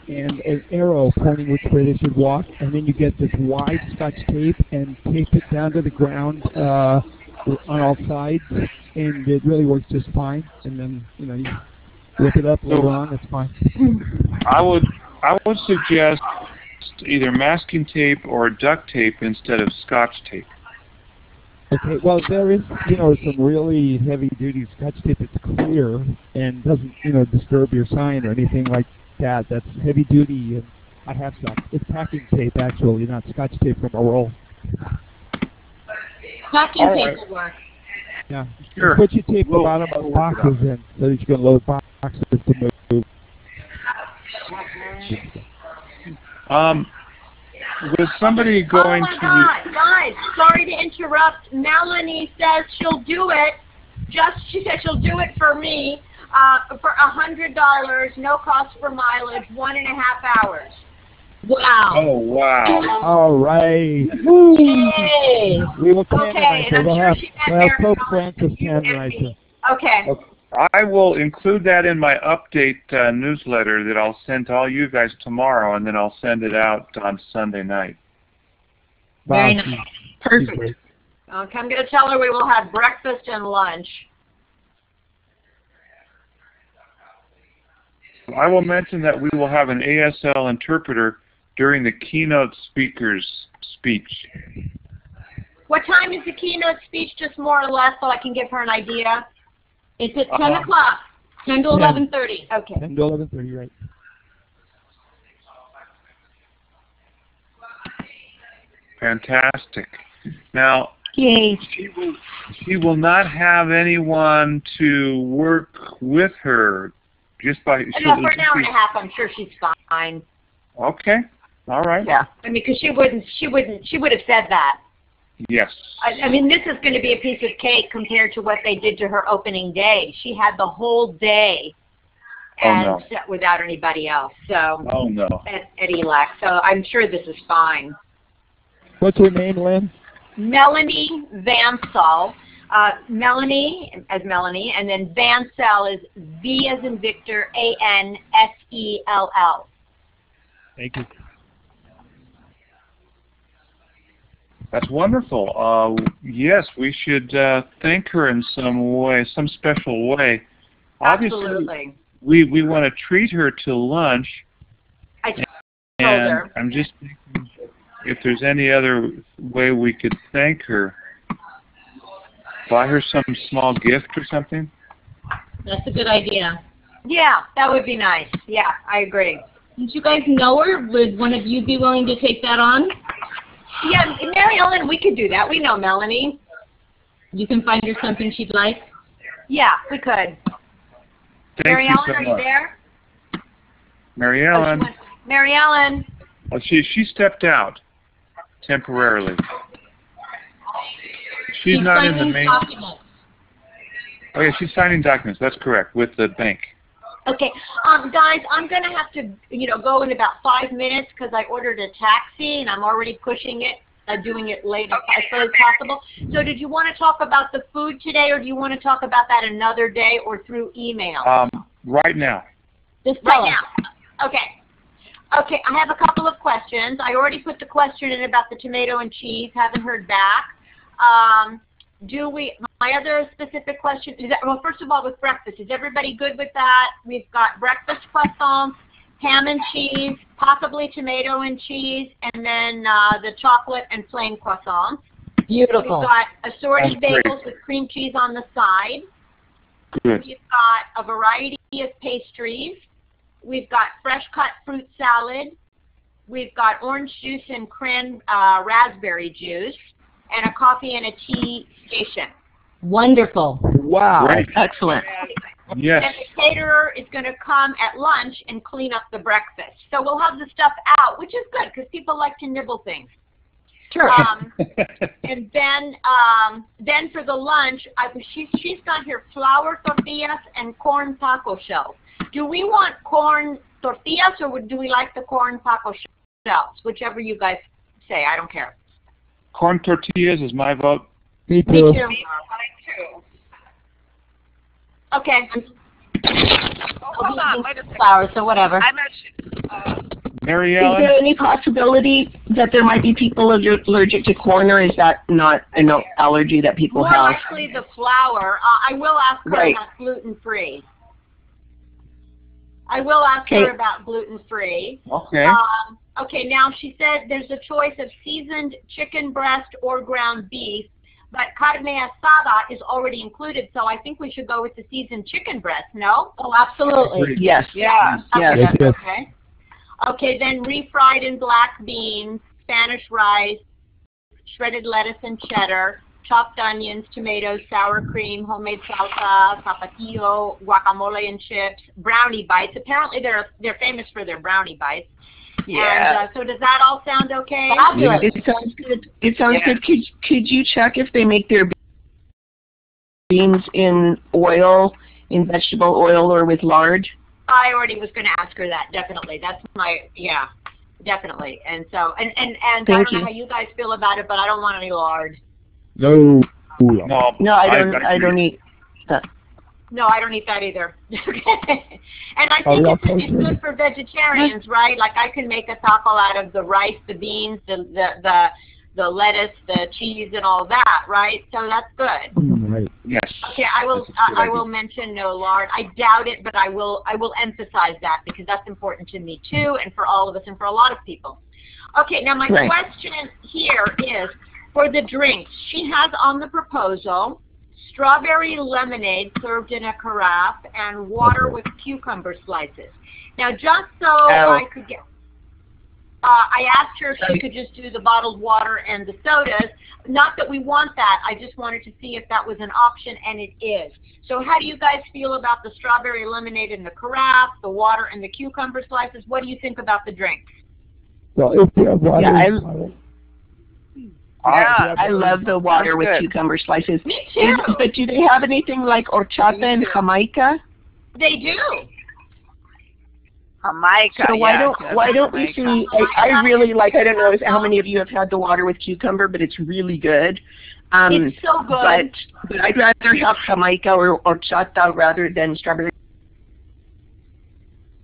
and an arrow pointing which way they should walk, and then you get this wide Scotch tape and tape it down to the ground on all sides, and it really works just fine. And then you whip it up later on. That's fine. I would suggest either masking tape or duct tape instead of Scotch tape. Okay, well, there is, some really heavy-duty Scotch tape that's clear and doesn't, disturb your sign or anything like that. That's heavy-duty, and I have some. It's packing tape, actually, not Scotch tape from a roll. Packing tape will work. Yeah. Sure. Put your tape the bottom of the boxes in so that you can load boxes to move. Was somebody going to... Oh my God, guys, sorry to interrupt. Melanie says she'll do it. She said she'll do it for me for $100, no cost for mileage, 1.5 hours. Wow. Oh, wow. All right. Yay. We will canonize her. We'll have Pope Francis canonize her. Okay. I will include that in my update newsletter that I'll send to all you guys tomorrow, and then I'll send it out on Sunday night. Very nice. Perfect. Okay, I'm going to tell her we will have breakfast and lunch. I will mention that we will have an ASL interpreter during the keynote speaker's speech. What time is the keynote speech, just more or less, so I can give her an idea? It's at 10 o'clock, 10 to 11:30. Okay. 10 to 11:30, right. Fantastic. Now, yay. She will not have anyone to work with her just by... No, for an hour and a half, I'm sure she's fine. Okay. All right. Yeah. I mean, because she would have said that. Yes. I mean, this is going to be a piece of cake compared to what they did to her opening day. She had the whole day and without anybody else. So oh no. At ELAC. So I'm sure this is fine. What's her name, Lynn? Melanie Vansell. Melanie as Melanie, and then Vansell is V as in Victor, A-N-S-E-L-L. Thank you. That's wonderful. Yes, we should thank her in some way, some special way. Absolutely. Obviously, we want to treat her to lunch. I told and her. I'm just thinking if there's any other way we could thank her. Buy her some small gift or something? That's a good idea. Yeah, that would be nice. Yeah, I agree. Since you guys know her, would one of you be willing to take that on? Yeah, Mary Ellen, we could do that. We know Melanie. You can find her something she'd like? Yeah, we could. Mary Ellen, are you there? Mary Ellen. Mary Ellen. Oh, she stepped out temporarily. She's not in the main. Documents. Oh yeah, she's signing documents. That's correct, with the bank. Okay, guys, I'm going to have to, go in about 5 minutes because I ordered a taxi and I'm already pushing it, doing it late as late as possible. So did you want to talk about the food today, or do you want to talk about that another day or through email? Right now. Just right now. Okay. Okay, I have a couple of questions. I already put the question in about the tomato and cheese. Haven't heard back. My other specific question is that, well, first of all, with breakfast, is everybody good with that? We've got breakfast croissants, ham and cheese, possibly tomato and cheese, and then the chocolate and plain croissants. Beautiful. We've got assorted bagels with cream cheese on the side. Good. We've got a variety of pastries. We've got fresh cut fruit salad. We've got orange juice and raspberry juice, and a coffee and a tea station. Wonderful. Wow. Great. Excellent. Yes. And the caterer is going to come at lunch and clean up the breakfast. So we'll have the stuff out, which is good because people like to nibble things. Sure. And then for the lunch, she's got here flour tortillas and corn taco shells. Do we want corn tortillas or do we like the corn taco shells? Whichever you guys say, I don't care. Corn tortillas is my vote. Me too. Me too. Mine too. Okay. Hold on, wait a second. Flour, so whatever. I'm actually, Mary Is Ellen? there any possibility that there might be people allergic to corn, or is that not an allergy that people More have? likely the flour. I will ask her Right. about gluten-free. I will ask her about gluten-free. Okay. Okay, now she said there's a choice of seasoned chicken breast or ground beef, but carne asada is already included, so I think we should go with the seasoned chicken breast, no? Oh, absolutely. Yes. yeah. Yes. Yes, yes. Okay. Okay, then refried and black beans, Spanish rice, shredded lettuce and cheddar, chopped onions, tomatoes, sour cream, homemade salsa, zapallo, guacamole and chips, brownie bites. Apparently they're famous for their brownie bites. Yeah. And, so does that all sound okay? Fabulous. It sounds good. It sounds good. Could you check if they make their beans in oil, in vegetable oil, or with lard? I already was going to ask her that. Definitely. That's definitely. And so, and I don't know how you guys feel about it, but I don't want any lard. No. No, I don't eat that. No, I don't eat that either. And I think it's good for vegetarians, right? Like I can make a taco out of the rice, the beans, the lettuce, the cheese, and all that, right? So that's good. Right. Yes. Okay, I will mention no lard. I doubt it, but I will emphasize that because that's important to me too, and for all of us, and for a lot of people. Okay, now my question here is for the drinks. She has on the proposal strawberry lemonade served in a carafe and water with cucumber slices. Now, just so I could get, I asked her if she could just do the bottled water and the sodas. Not that we want that. I just wanted to see if that was an option, and it is. So how do you guys feel about the strawberry lemonade in the carafe, the water and the cucumber slices? What do you think about the drinks? Well, if you have water, I love the water with cucumber slices. Me too. But do they have anything like horchata and Jamaica? They do. Jamaica. So why don't we see? I really like. I don't know how many of you have had the water with cucumber, but it's really good. It's so good. But I'd rather have Jamaica or horchata rather than strawberry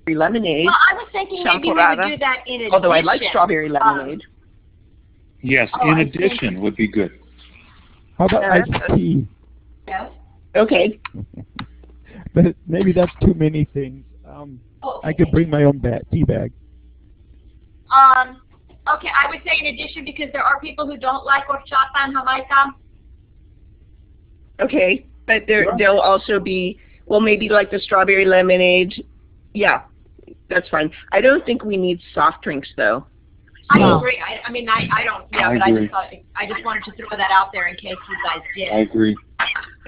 lemonade. Well, I was thinking maybe we would do that in addition. Although I like strawberry lemonade. Yes, in addition would be good. How about iced tea? Yes. Okay. But maybe that's too many things. I could bring my own tea bag. Okay, I would say in addition because there are people who don't like horchata and Jamaica. Okay, but there'll also be, well, maybe like the strawberry lemonade. Yeah, that's fine. I don't think we need soft drinks though. I agree. I mean, I don't. Yeah, but agree. I just wanted to throw that out there in case you guys did. I agree.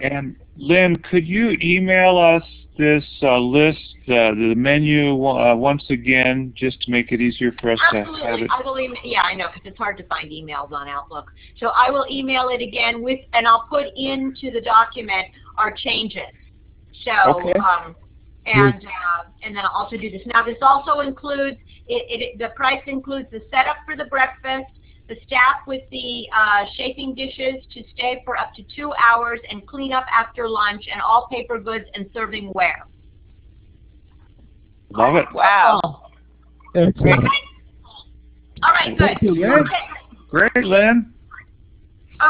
And Lynn, could you email us this list, the menu once again, just to make it easier for us to have it? I will email. Yeah, I know, because it's hard to find emails on Outlook. So I will email it again and I'll put into the document our changes. So okay. And then I'll also do this. Now this also includes the price includes the setup for the breakfast, the staff with the shaping dishes to stay for up to 2 hours, and clean up after lunch, and all paper goods and servingware. Love it. Wow. Excellent. All right, good. Thank you, Lynn. Okay. Great, Lynn.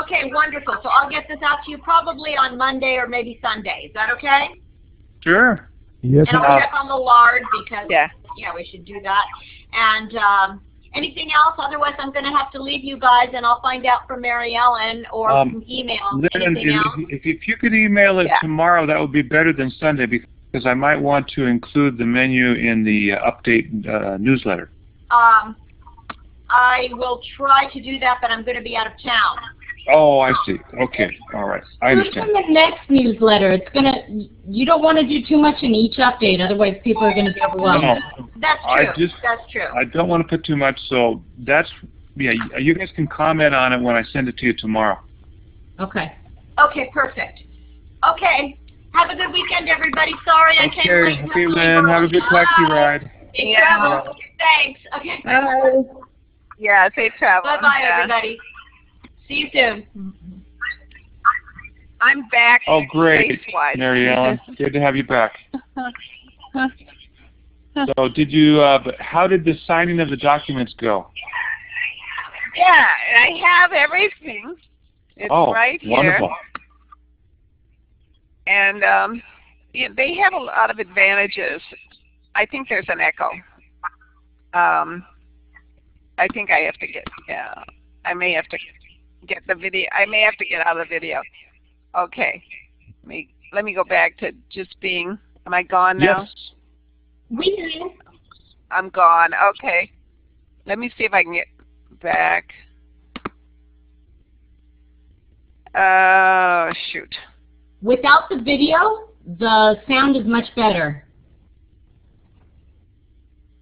Okay, wonderful. So I'll get this out to you probably on Monday or maybe Sunday. Is that okay? Sure. Yes. And I'll check on the lard because Yeah. We should do that. And anything else? Otherwise, I'm going to have to leave you guys, and I'll find out from Mary Ellen or email. Lynn, anything else? if you could email it tomorrow, that would be better than Sunday because I might want to include the menu in the update newsletter. I will try to do that, but I'm going to be out of town. Oh, I see. Okay. All right. I Who's understand. in the next newsletter? You don't want to do too much in each update, otherwise people are going to be overwhelmed. No, That's true. That's true. I don't want to put too much, so you guys can comment on it when I send it to you tomorrow. Okay. Okay, perfect. Okay. Have a good weekend, everybody. Sorry I came late. Okay, Lynn. Have a good taxi ride. Safe travel. Thanks. Okay. Yeah, safe travel. Bye-bye, everybody. See you soon. I'm back. Oh, great, space-wise. Mary Ellen. Good to have you back. So, did you? How did the signing of the documents go? Yeah, I have everything. It's right here. Wonderful. And they have a lot of advantages. I think there's an echo. I think I have to get. Yeah, I may have to get the video. I may have to get out of the video. Okay. Let me go back to just being. Am I gone now? Yes. We hear you. I'm gone. Okay. Let me see if I can get back. Oh, shoot. Without the video, the sound is much better.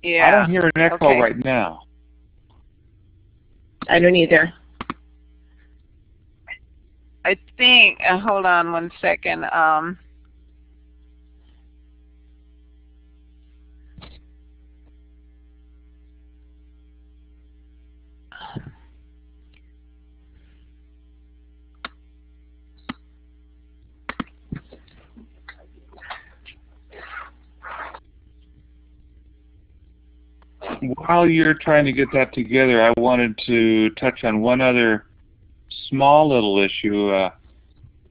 Yeah. I don't hear an echo right now. I don't either. I think, hold on one second. While you're trying to get that together, I wanted to touch on one other small little issue.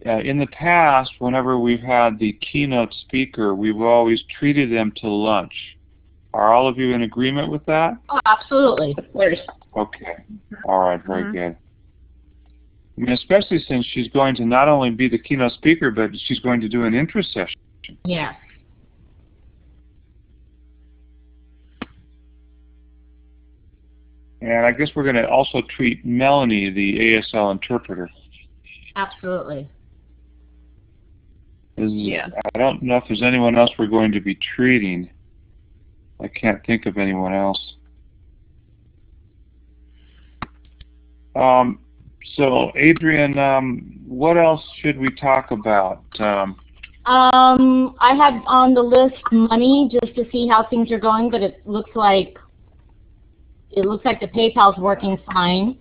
In the past, whenever we've had the keynote speaker, we've always treated them to lunch. Are all of you in agreement with that? Oh, absolutely. Of course. Okay. All right. Very good. I mean, especially since she's going to not only be the keynote speaker, but she's going to do an intro session. Yeah. And I guess we're going to also treat Melanie, the ASL interpreter. Absolutely. I don't know if there's anyone else we're going to be treating. I can't think of anyone else. So, Adrian, what else should we talk about? I had on the list money just to see how things are going, but it looks like the PayPal's working fine.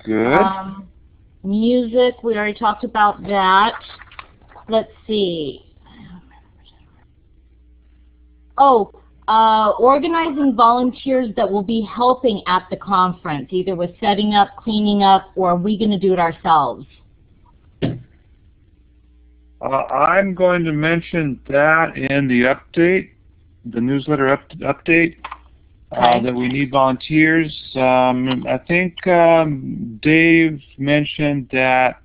Good. Music, we already talked about that. Let's see. Oh, organizing volunteers that will be helping at the conference, either with setting up, cleaning up, or are we going to do it ourselves? I'm going to mention that in the update, the newsletter update, that we need volunteers. I think Dave mentioned that,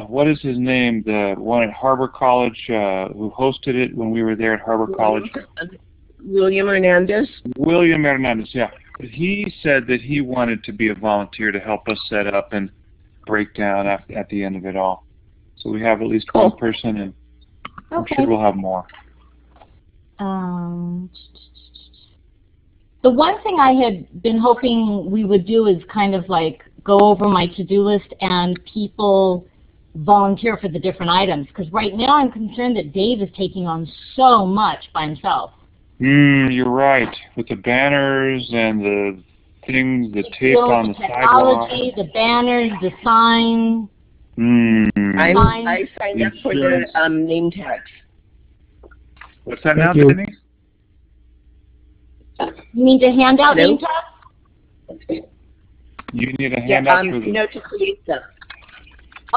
what is his name, the one at Harbor College who hosted it when we were there at Harbor College? William Hernandez? William Hernandez, yeah. He said that he wanted to be a volunteer to help us set up and break down at the end of it all. So we have at least one person, and I'm sure we'll have more. The one thing I had been hoping we would do is kind of like go over my to-do list and people volunteer for the different items. Because right now I'm concerned that Dave is taking on so much by himself. You're right. With the banners and the things, the tape on the sidewalk. The banners, the sign. I signed up for the name tags. What's that now, Denise? You mean to hand out name tags? You need a handout for them. No, to create them.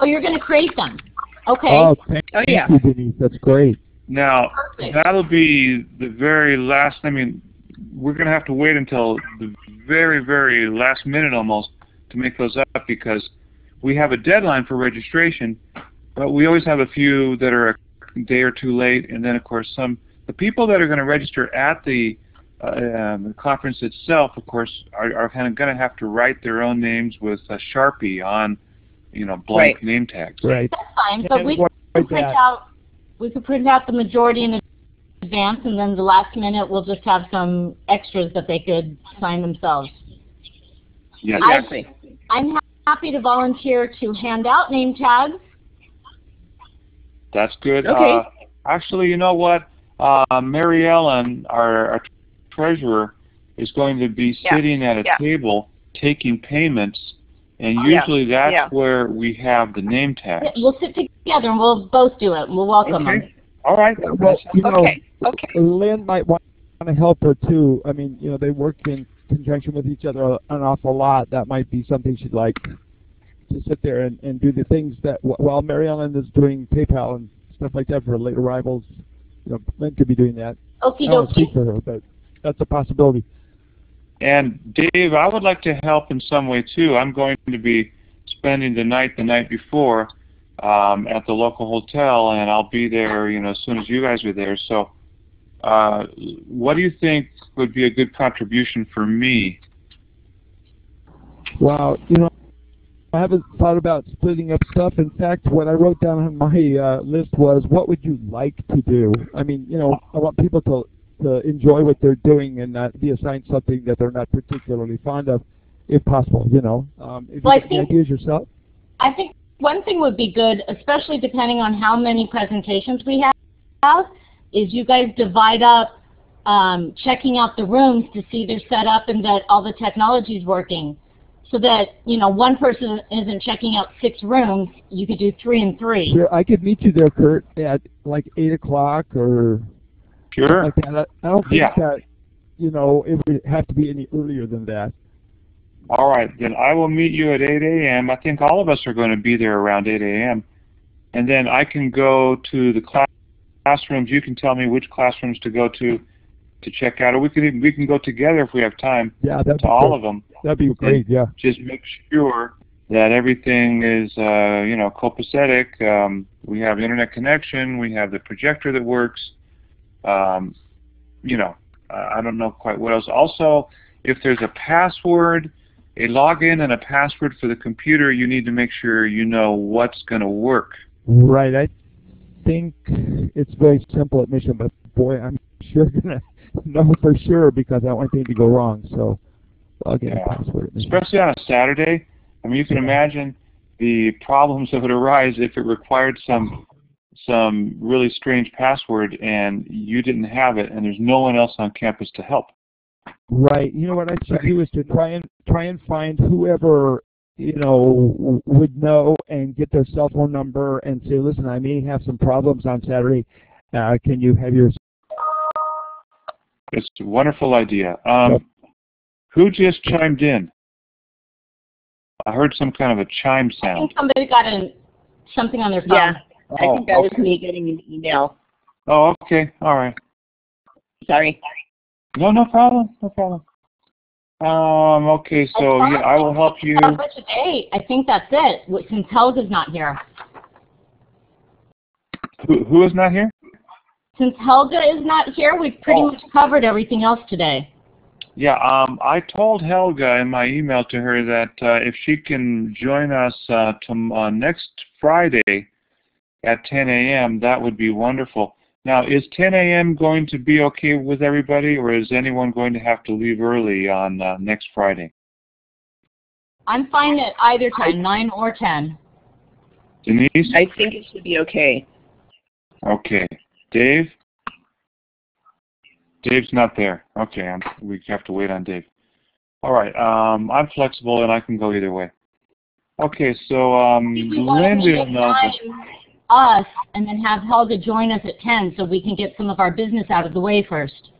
Oh, you're going to create them. Okay. Oh, thank you, Denise. That's great. Now, that'll be the very last, I mean, we're going to have to wait until the very, very last minute almost to make those up, because we have a deadline for registration, but we always have a few that are a day or two late, and then of course the people that are going to register at the conference itself, of course, are kind of going to have to write their own names with a Sharpie on, blank name tags. Right. That's fine, but we could print out the majority in advance, and then the last minute we'll just have some extras that they could sign themselves. Yeah, exactly. I'm happy to volunteer to hand out name tags. That's good. Okay. Actually, you know what? Mary Ellen, our treasurer, is going to be sitting at a table taking payments, and usually that's where we have the name tags. We'll sit together and we'll both do it, and we'll welcome them. All right. Well, Lynn might want to help her too. I mean, they work in conjunction with each other an awful lot. That might be something she'd like to sit there and do the things that while Mary Ellen is doing PayPal and stuff like that for late arrivals, Lynn could be doing that. I don't speak for her, but that's a possibility. And Dave, I would like to help in some way too. I'm going to be spending the night before at the local hotel, and I'll be there, as soon as you guys are there. So, what do you think would be a good contribution for me? Wow, I haven't thought about splitting up stuff. In fact, what I wrote down on my list was, what would you like to do? I mean, I want people to enjoy what they're doing and not be assigned something that they're not particularly fond of, if possible, If you have the ideas yourself. I think one thing would be good, especially depending on how many presentations we have, is you guys divide up checking out the rooms to see they're set up and that all the technology is working. So that, one person isn't checking out 6 rooms, you could do 3 and 3. Sure, I could meet you there, Kurt, at like 8 o'clock or sure. Like that. I don't think that, it would have to be any earlier than that. All right, then I will meet you at 8 a.m. I think all of us are going to be there around 8 a.m. And then I can go to the classrooms. You can tell me which classrooms to go to check out, or we can go together if we have time. Yeah, that's to all of them. That'd be great. Yeah. Just make sure that everything is, copacetic. We have internet connection. We have the projector that works. I don't know quite what else. Also, if there's a password, a login and a password for the computer, you need to make sure you know what's going to work. Right. I think it's very simple at Mission, but boy, I'm sure going to know for sure because I don't want anything to go wrong. So login and password. Especially on a Saturday. I mean, you can imagine the problems that would arise if it required some some really strange password and you didn't have it, and there's no one else on campus to help. Right. You know what I should do is to try and find whoever would know and get their cell phone number and say, listen, I may have some problems on Saturday. Can you have your? It's a wonderful idea. Who just chimed in? I heard some kind of a chime sound. I think somebody got something on their phone. Yeah, I think that was me getting an email. Oh, okay. All right. Sorry. No problem. No problem. Okay, so yeah, I will help you. Today, I think that's it, since Helga's not here. Who is not here? Since Helga is not here, we've pretty much covered everything else today. Yeah, I told Helga in my email to her that if she can join us next Friday at 10 a.m., that would be wonderful. Now, is 10 a.m. going to be okay with everybody, or is anyone going to have to leave early on next Friday? I'm fine at either time, 9 or 10. Denise? I think it should be okay. Okay. Dave? Dave's not there. Okay, we have to wait on Dave. All right, I'm flexible and I can go either way. Okay, so Lindy will know. Us, and then have Helga join us at 10 so we can get some of our business out of the way first.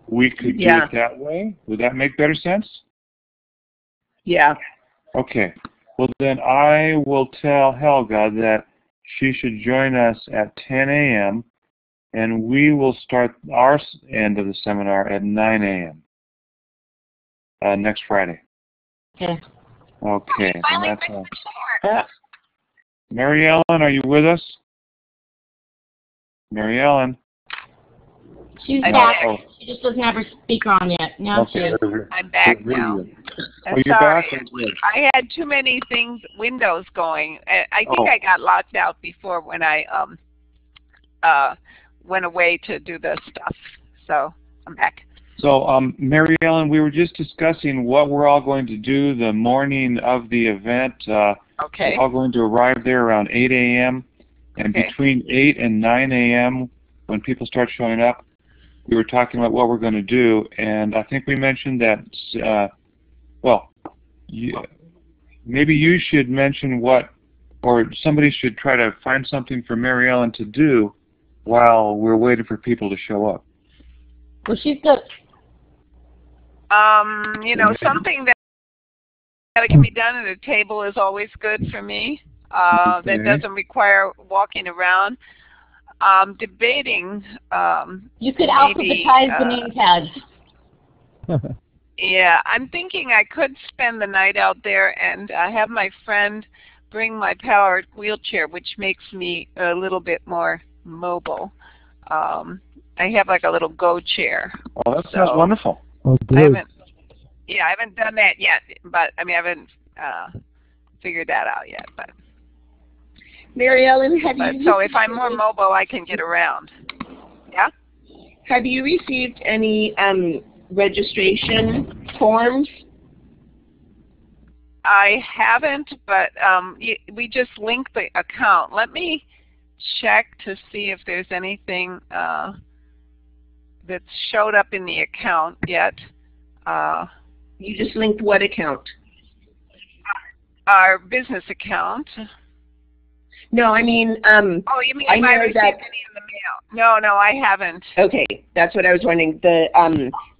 We could do it that way? Would that make better sense? Yeah. Okay. Well, then I will tell Helga that she should join us at 10 a.m. and we will start our end of the seminar at 9 a.m. Next Friday. Okay. Okay. And that's all. Mary Ellen, are you with us? Mary Ellen? She's back. She just doesn't have her speaker on yet. Now okay. I'm back now. Oh, you're sorry. back? I had too many windows going. I think I got locked out before when I went away to do the stuff. So I'm back. So, Mary Ellen, we were just discussing what we're all going to do the morning of the event. Okay. We're all going to arrive there around 8 a.m. And between 8 and 9 a.m., when people start showing up, we were talking about what we're going to do. And I think we mentioned that, maybe you should mention or somebody should try to find something for Mary Ellen to do while we're waiting for people to show up. Well, she's good. Something that can be done at a table is always good for me. That doesn't require walking around. Debating. You could alphabetize the name tags. Yeah, I'm thinking I could spend the night out there and have my friend bring my powered wheelchair, which makes me a little bit more mobile. I have like a little go chair. Oh, that sounds wonderful. Oh, I haven't done that yet, but I haven't figured that out yet. But Mary Ellen, so if I'm more mobile, I can get around. Yeah. Have you received any registration forms? I haven't, but we just linked the account. Let me check to see if there's anything that's showed up in the account yet. You just linked what account? Our business account. No, I mean, oh, you mean I received any in the mail? No, I haven't. Okay, that's what I was wondering.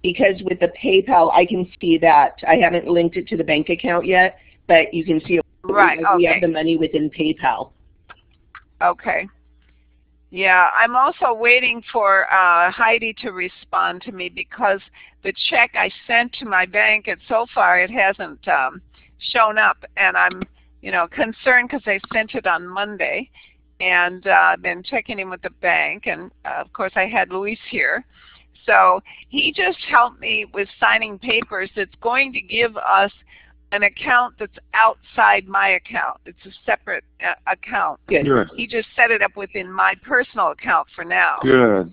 Because with the PayPal, I can see that. I haven't linked it to the bank account yet, but you can see we have the money within PayPal. Okay. Yeah, I'm also waiting for Heidi to respond to me because the check I sent to my bank, and so far it hasn't shown up, and I'm concerned because I sent it on Monday, and I've been checking in with the bank, and of course I had Luis here. So he just helped me with signing papers that's going to give us an account that's outside my account. It's a separate account. Good. He just set it up within my personal account for now. Good.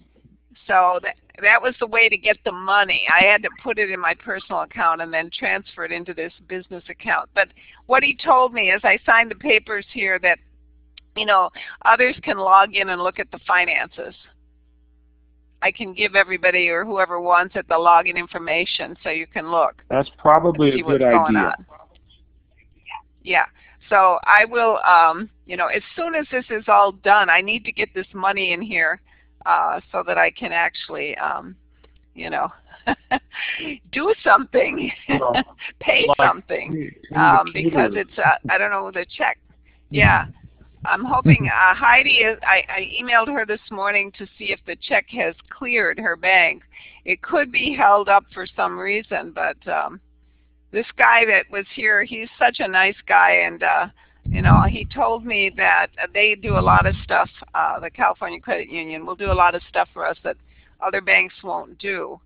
So that was the way to get the money. I had to put it in my personal account and then transfer it into this business account. But what he told me is I signed the papers here that you know, others can log in and look at the finances. I can give everybody or whoever wants it the login information so you can look. That's probably a good idea. Yeah. So I will, you know, as soon as this is all done, I need to get this money in here so that I can actually, you know, do something, pay something, because it's, I don't know, the check. Yeah. I'm hoping Heidi is, I emailed her this morning to see if the check has cleared her bank. It could be held up for some reason, but this guy that was here, he's such a nice guy, and you know, he told me that they do a lot of stuff, the California Credit Union will do a lot of stuff for us that other banks won't do.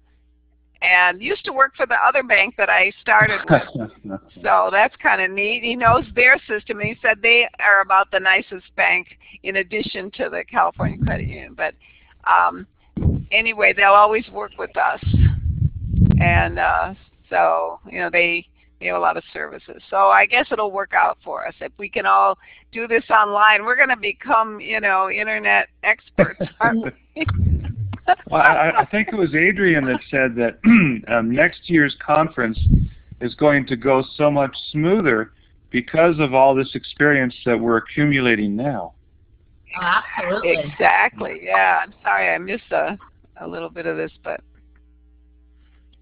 And used to work for the other bank that I started with. So that's kind of neat. He knows their system, and he said they are about the nicest bank in addition to the California Credit Union. But anyway, they'll always work with us. And so, you know, they have a lot of services. So I guess it'll work out for us. If we can all do this online, we're going to become, you know, internet experts, aren't we? Well, I think it was Adrian that said that next year's conference is going to go so much smoother because of all this experience that we're accumulating now. Absolutely. Exactly. Yeah. I'm sorry I missed a little bit of this, but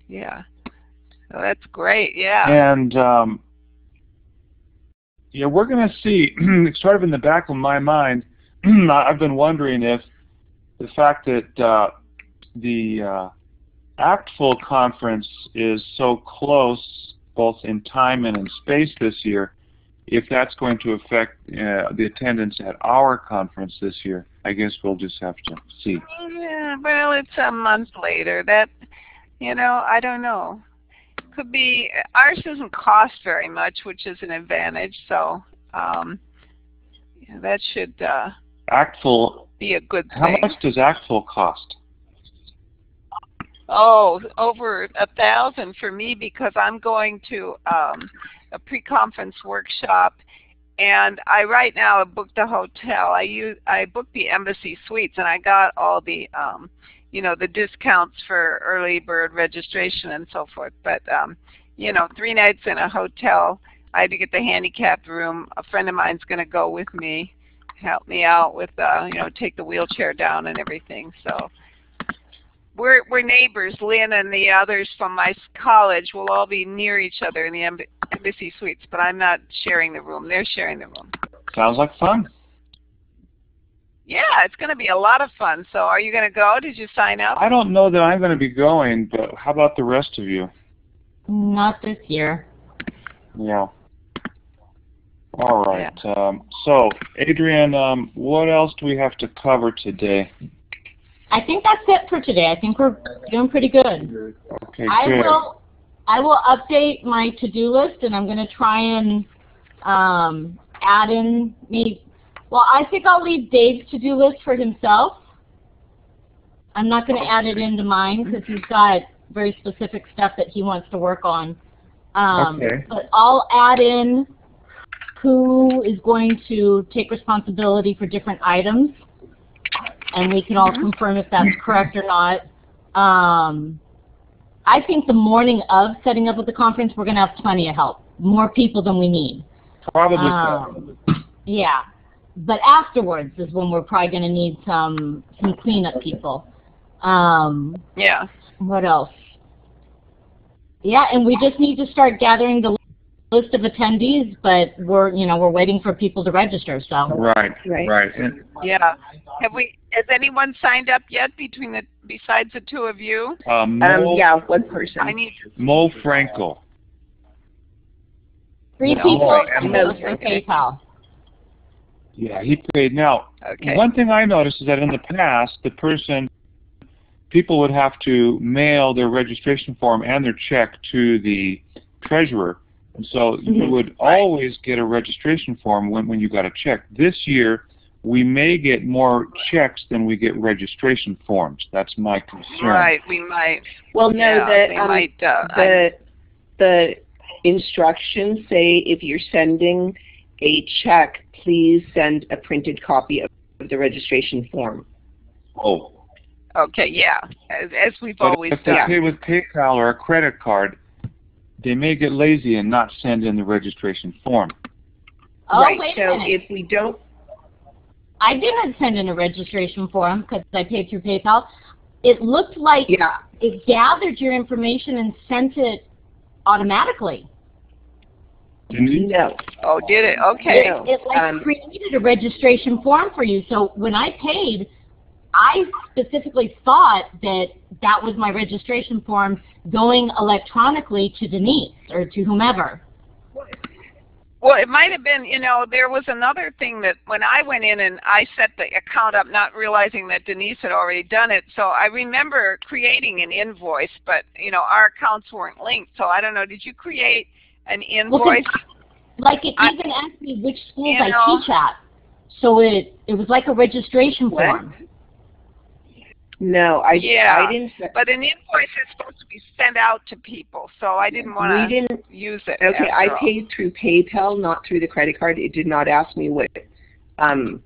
yeah. So that's great. Yeah. And yeah, we're going to see, sort of in the back of my mind, I've been wondering if the fact that the ACTFL conference is so close, both in time and in space this year, if that's going to affect the attendance at our conference this year. I guess we'll just have to see. Yeah, well, it's a month later. That, you know, I don't know. Could be, ours doesn't cost very much, which is an advantage, so yeah, that should ACTFL be a good thing. How much does ACTFL cost? Oh, over $1,000 for me, because I'm going to a pre-conference workshop, and I right now have booked a hotel. I booked the Embassy Suites, and I got all the you know, the discounts for early bird registration and so forth. But you know, 3 nights in a hotel. I had to get the handicapped room. A friend of mine's going to go with me, help me out with, you know, take the wheelchair down and everything. So we're neighbors. Lynn and the others from my college will all be near each other in the Embassy Suites, but I'm not sharing the room. They're sharing the room. Sounds like fun. Yeah, it's going to be a lot of fun. So are you going to go? Did you sign up? I don't know that I'm going to be going, but how about the rest of you? Not this year. Yeah. All right. Yeah. So, Adrian, what else do we have to cover today? I think that's it for today. I think we're doing pretty good. Okay, good. I will update my to-do list, and I'm going to try and add in well, I think I'll leave Dave's to-do list for himself. I'm not going to add it into mine because he's got very specific stuff that he wants to work on. Okay. But I'll add in who is going to take responsibility for different items, and we can all confirm if that's correct or not. I think the morning of setting up at the conference, we're going to have plenty of help, more people than we need. Probably so. Yeah, but afterwards is when we're probably going to need some cleanup people. Yeah. What else? Yeah, and we just need to start gathering the list of attendees, but we're waiting for people to register. So right. And yeah. Has anyone signed up yet besides the two of you? Yeah, one person. I need Mo Frankel. 3 people and for PayPal. Yeah, he paid. Now, one thing I noticed is that in the past, people would have to mail their registration form and their check to the treasurer. And so you would always get a registration form when you got a check. This year, we may get more checks than we get registration forms. That's my concern. Right, we might. Well, no, the the instructions say if you're sending a check, please send a printed copy of the registration form. Oh. Okay, yeah, as we've But always if they done. pay with PayPal or a credit card, they may get lazy and not send in the registration form. Oh, Right, wait a so minute. if we don't, I didn't send in a registration form because I paid through PayPal. It looked like yeah, it gathered your information and sent it automatically. no. Oh, did it? Okay. No. It like created a registration form for you. So when I paid, I specifically thought that that was my registration form going electronically to Denise or to whomever. Well, it might have been, you know, there was another thing that when I went in and I set the account up, not realizing that Denise had already done it. So I remember creating an invoice, but, you know, our accounts weren't linked. So I don't know, did you create an invoice? Like it even asked me which schools I teach at. So it was like a registration form. No, I didn't. But an invoice is supposed to be sent out to people, so I didn't want to use it. Okay, I paid through PayPal, not through the credit card. It did not ask me what. Right.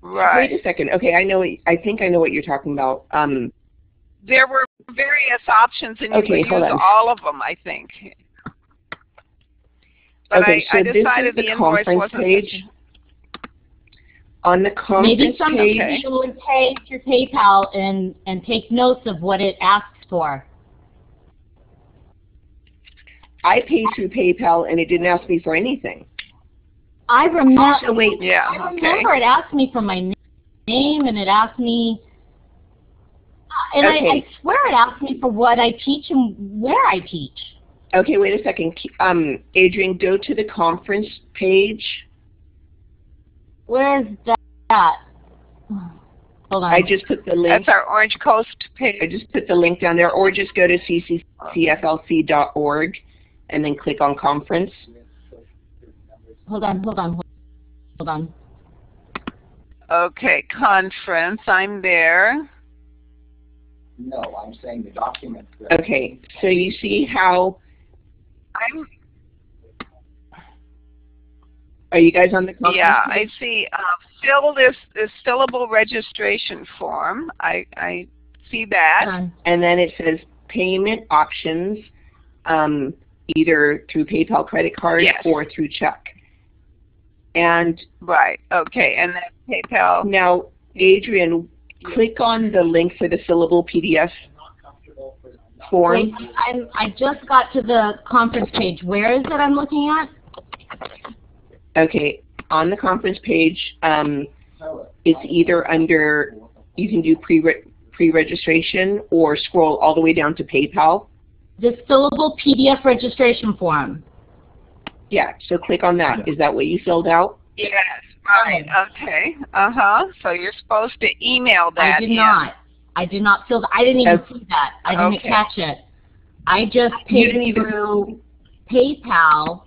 Wait a second. Okay, I think I know what you're talking about. There were various options, and you could use all of them, I think. But okay, so I decided this is the invoice wasn't page. On the conference maybe some page, people would pay through PayPal and take notes of what it asks for. I paid through PayPal and it didn't ask me for anything. I remember. So wait, I remember it asked me for my name and it asked me, and I swear it asked me for what I teach and where I teach. Okay, wait a second. Adrian, go to the conference page. Where's that? Hold on. I just put the link. That's our Orange Coast page. I just put the link down there, or just go to CCCFLC.org and then click on conference. Hold on. Okay, conference. I'm there. No, I'm saying the document. Okay, so you see how. Are you guys on the conference? Yeah, I see. Fill this fillable registration form. I see that. And then it says payment options, either through PayPal credit card or through check. And right. Okay. And then PayPal. Now, Adrian, click on the link for the fillable PDF form. Wait, I just got to the conference page. Where is it I'm looking at? Okay, on the conference page, it's either under, you can do pre-registration or scroll all the way down to PayPal. This fillable PDF registration form. Yeah, so click on that. Is that what you filled out? Yes, right, okay, so you're supposed to email that I did not fill that. I didn't even see that. I didn't catch it. I just paid through PayPal.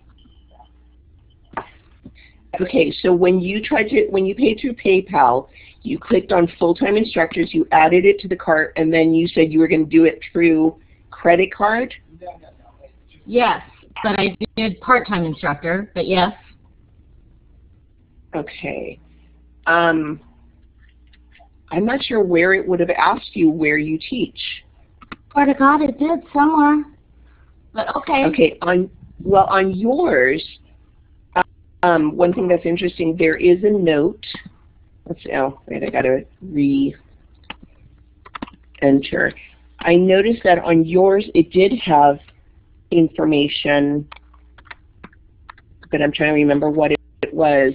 Okay, so when you paid through PayPal, you clicked on full-time instructors, you added it to the cart, and then you said you were going to do it through credit card? Yes, but I did part-time instructor, but yes. Okay. I'm not sure where it would have asked you where you teach. Swear to God, it did somewhere. But okay. Okay, on yours, one thing that's interesting, there is a note. Let's see, oh, wait, I gotta re-enter. I noticed that on yours, it did have information, but I'm trying to remember what it was,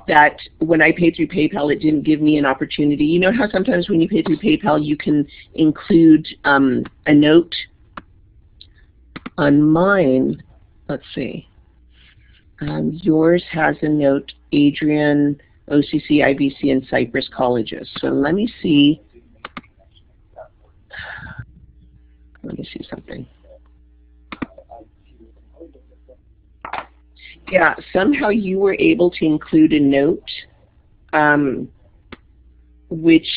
that when I paid through PayPal, it didn't give me an opportunity. You know how sometimes when you pay through PayPal, you can include a note? On mine, let's see. Yours has a note, Adrian, OCC, IBC, and Cypress Colleges. So let me see. Let me see something. Yeah, somehow you were able to include a note, which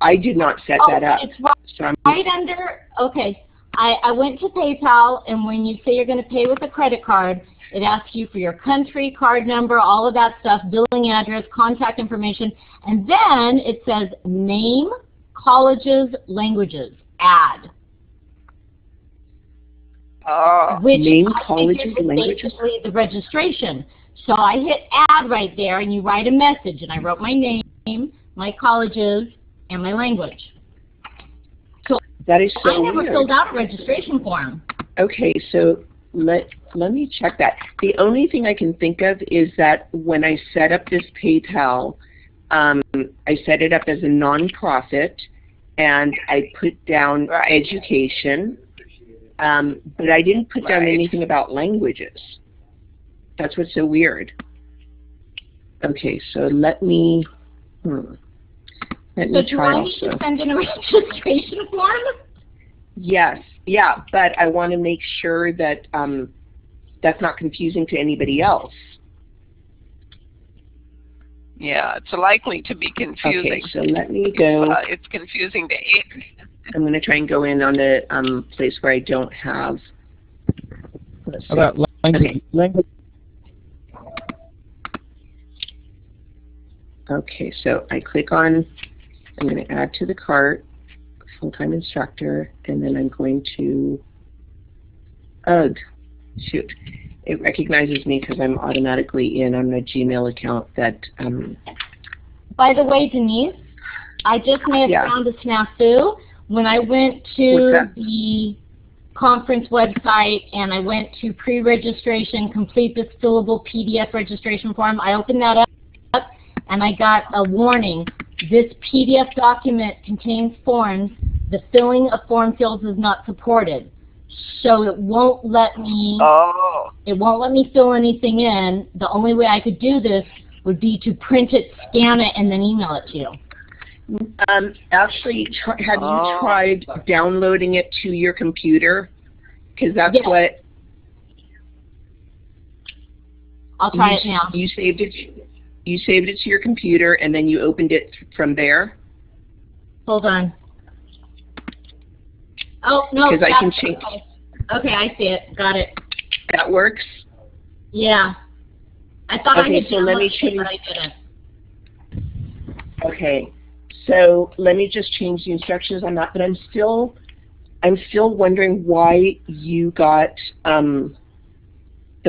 I did not set that up. It's right, so right under, okay. I went to PayPal, and when you say you're going to pay with a credit card, It asks you for your country, card number, all of that stuff, billing address, contact information, and then it says name, colleges, languages, add. Which name, I colleges, figured is languages? basically the registration. So I hit add right there, and you write a message, and I wrote my name, my colleges, and my language. So that is so I never weird. filled out a registration form. Okay, so let me check that. The only thing I can think of is that when I set up this PayPal, I set it up as a nonprofit, and I put down education, but I didn't put down anything about languages. That's what's so weird. Okay, so let me try do I need to send in a registration form? Yes, yeah, but I want to make sure that that's not confusing to anybody else. Yeah, it's likely to be confusing. Okay, so let me go. It's confusing to Aiden. I'm going to try and go in on the place where I don't have. How about language? Language. Okay, so I click on, I'm going to add to the cart, full-time instructor, and then I'm going to, shoot. It recognizes me because I'm automatically in on a Gmail account that, By the way, Denise, I just may have found a snafu. When I went to the conference website and I went to pre-registration, complete this fillable PDF registration form, I opened that up and I got a warning. This PDF document contains forms. The filling of form fields is not supported. So it won't let me it won't let me fill anything in. The only way I could do this would be to print it, scan it, and then email it to you. Actually, have you tried downloading it to your computer? Because that's what... I'll try it now. You saved it to your computer, and then you opened it from there? Hold on. Oh, no. Because I can change. Okay, I see it. Got it. That works? Yeah. I thought I had so let me change. but I didn't. Okay. So let me just change the instructions on that, but I'm still wondering why you got the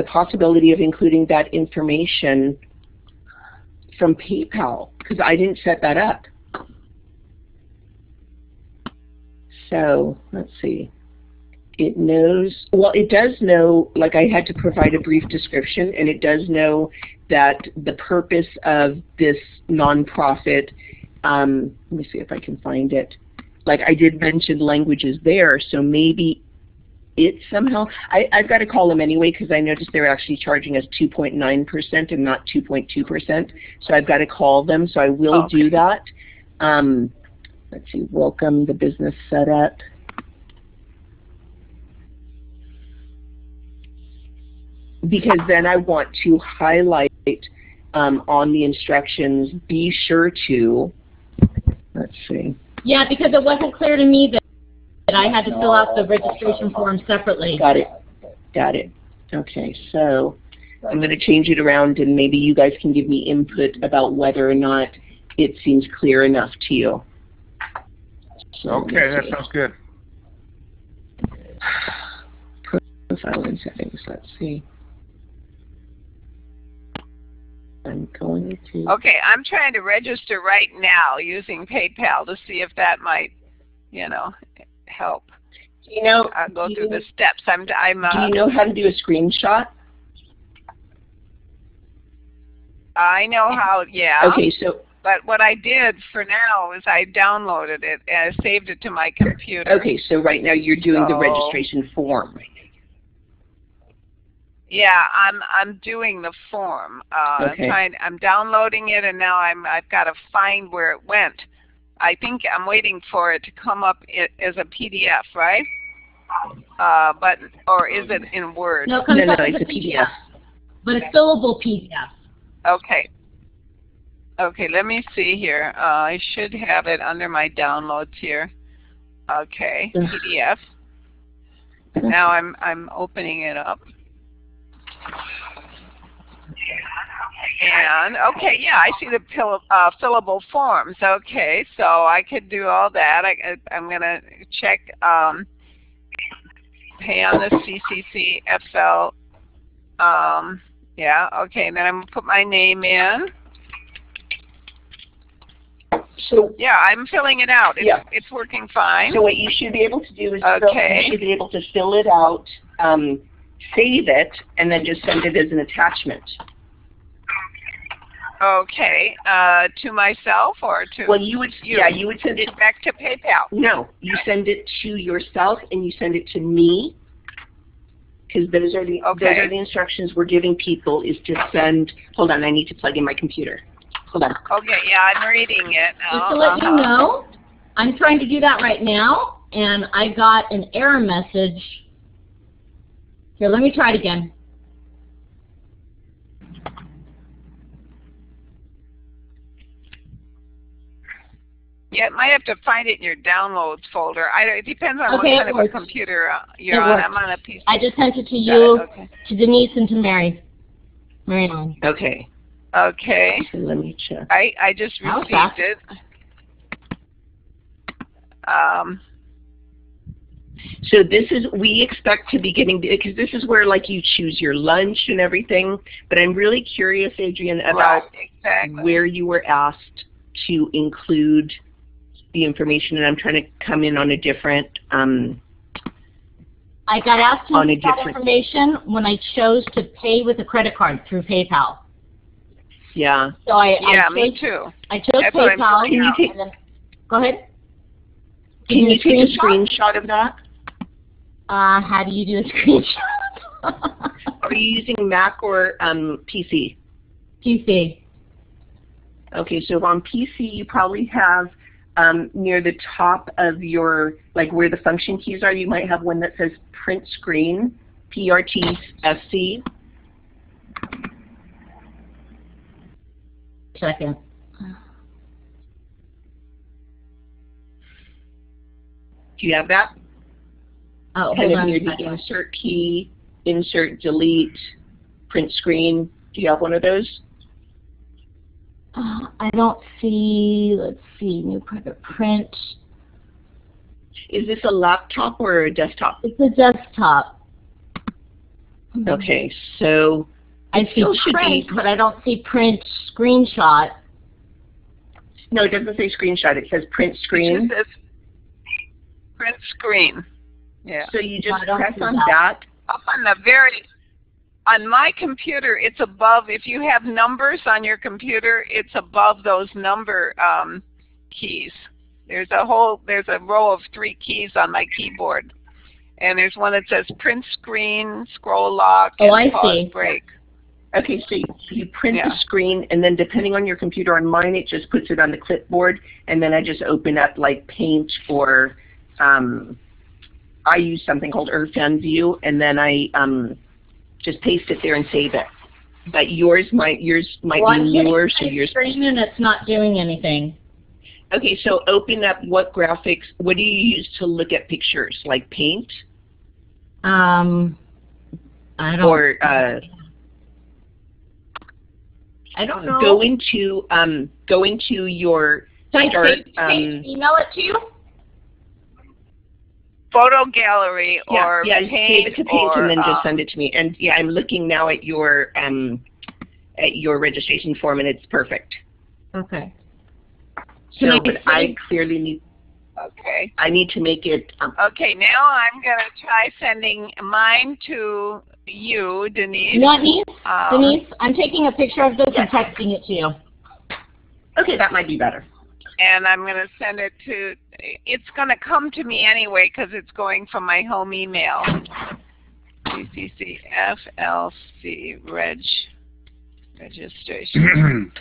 possibility of including that information from PayPal, because I didn't set that up. So let's see. It knows, well, it does know, like I had to provide a brief description, and it does know that the purpose of this nonprofit, let me see if I can find it. Like I did mention languages there, so maybe it somehow, I've got to call them anyway because I noticed they're actually charging us 2.9% and not 2.2%. So I've got to call them, so I will do that. Let's see, welcome the business setup. Because then I want to highlight on the instructions, be sure to, let's see. Yeah, because it wasn't clear to me that I had to fill out the registration form separately. Got it. Got it. Okay, so I'm going to change it around, and maybe you guys can give me input about whether or not it seems clear enough to you. So okay, that sounds good. Profile and settings, let's see. I'm going to... Okay, I'm trying to register right now using PayPal to see if that might, you know, help. Do you know? I'll go through the steps. Do you know how to do a screenshot? I know how, yeah. Okay, so... But what I did for now is I downloaded it and I saved it to my computer. Okay, so right now you're doing the registration form. Yeah, I'm doing the form. Okay. I'm downloading it, and now I've got to find where it went. I think I'm waiting for it to come up as a PDF, right? Or is it in Word? No, it comes up as a PDF. But a fillable PDF. Okay. Okay, let me see here. I should have it under my downloads here. Okay, PDF. Now I'm opening it up. And, okay, yeah, I see the fillable forms. Okay, so I could do all that. I'm going to check pay on the CCCFL. Yeah, okay, and then I'm going to put my name in. So yeah, I'm filling it out. It's working fine. So what you should be able to do is okay. you should be able to fill it out, save it, and then just send it as an attachment. Okay, to myself or to you would send it back to PayPal. No, you send it to yourself and you send it to me, because those are the instructions we're giving people, is to send. Hold on, I need to plug in my computer. Hold on. Okay, yeah, I'm reading it. Just to let you know, I'm trying to do that right now, and I got an error message. Here, let me try it again. Yeah, it might have to find it in your downloads folder. It depends on what kind of a computer you're on. I'm on a PC. I just sent it to you, to Denise, and to Mary. Mary Ellen. Okay. Okay. So let me check. I just received it. So this is, we expect to be getting, because this is where like you choose your lunch and everything, but I'm really curious, Adrian, about where you were asked to include the information, and I'm trying to come in on a different, I got asked to include that information when I chose to pay with a credit card through PayPal. Yeah. So me too. I chose PayPal. Can you take, go ahead. Can you take a screenshot of that? How do you do a screenshot? Are you using Mac or PC? PC. Okay, so on PC you probably have near the top of your, like where the function keys are, you might have one that says print screen, PRTSC. Second. Do you have that? Oh, kind of near the insert key, insert, delete, print screen. Do you have one of those? I don't see, let's see, new private print. Is this a laptop or a desktop? It's a desktop. Okay, so I see print, but I don't see print screenshot. No, it doesn't say screenshot. It says print screen. It just says print screen. Yeah. So you just press on that. Up on the on my computer, it's above. If you have numbers on your computer, it's above those number keys. There's a row of 3 keys on my keyboard, and there's one that says print screen, scroll lock, and pause break. Okay, so you print the screen, and then depending on your computer, on mine it just puts it on the clipboard, and then I just open up like Paint or I use something called Irfan View, and then I just paste it there and save it. But yours might be newer, so yours. Screen and it's not doing anything. Okay, so open up what graphics. What do you use to look at pictures? Like Paint? I don't. Or I don't know. Go into your start. Email it to you. Photo gallery or Paint, save it to Paint and then just send it to me. And I'm looking now at your registration form, and it's perfect. Okay. So, but I clearly need. Okay. I need to make it. Okay, now I'm gonna try sending mine to you, Denise. You want me? Denise, I'm taking a picture of this and texting it to you. Okay, that might be better. And I'm going to send it to, it's going to come to me anyway because it's going from my home email. CCCFLC registration.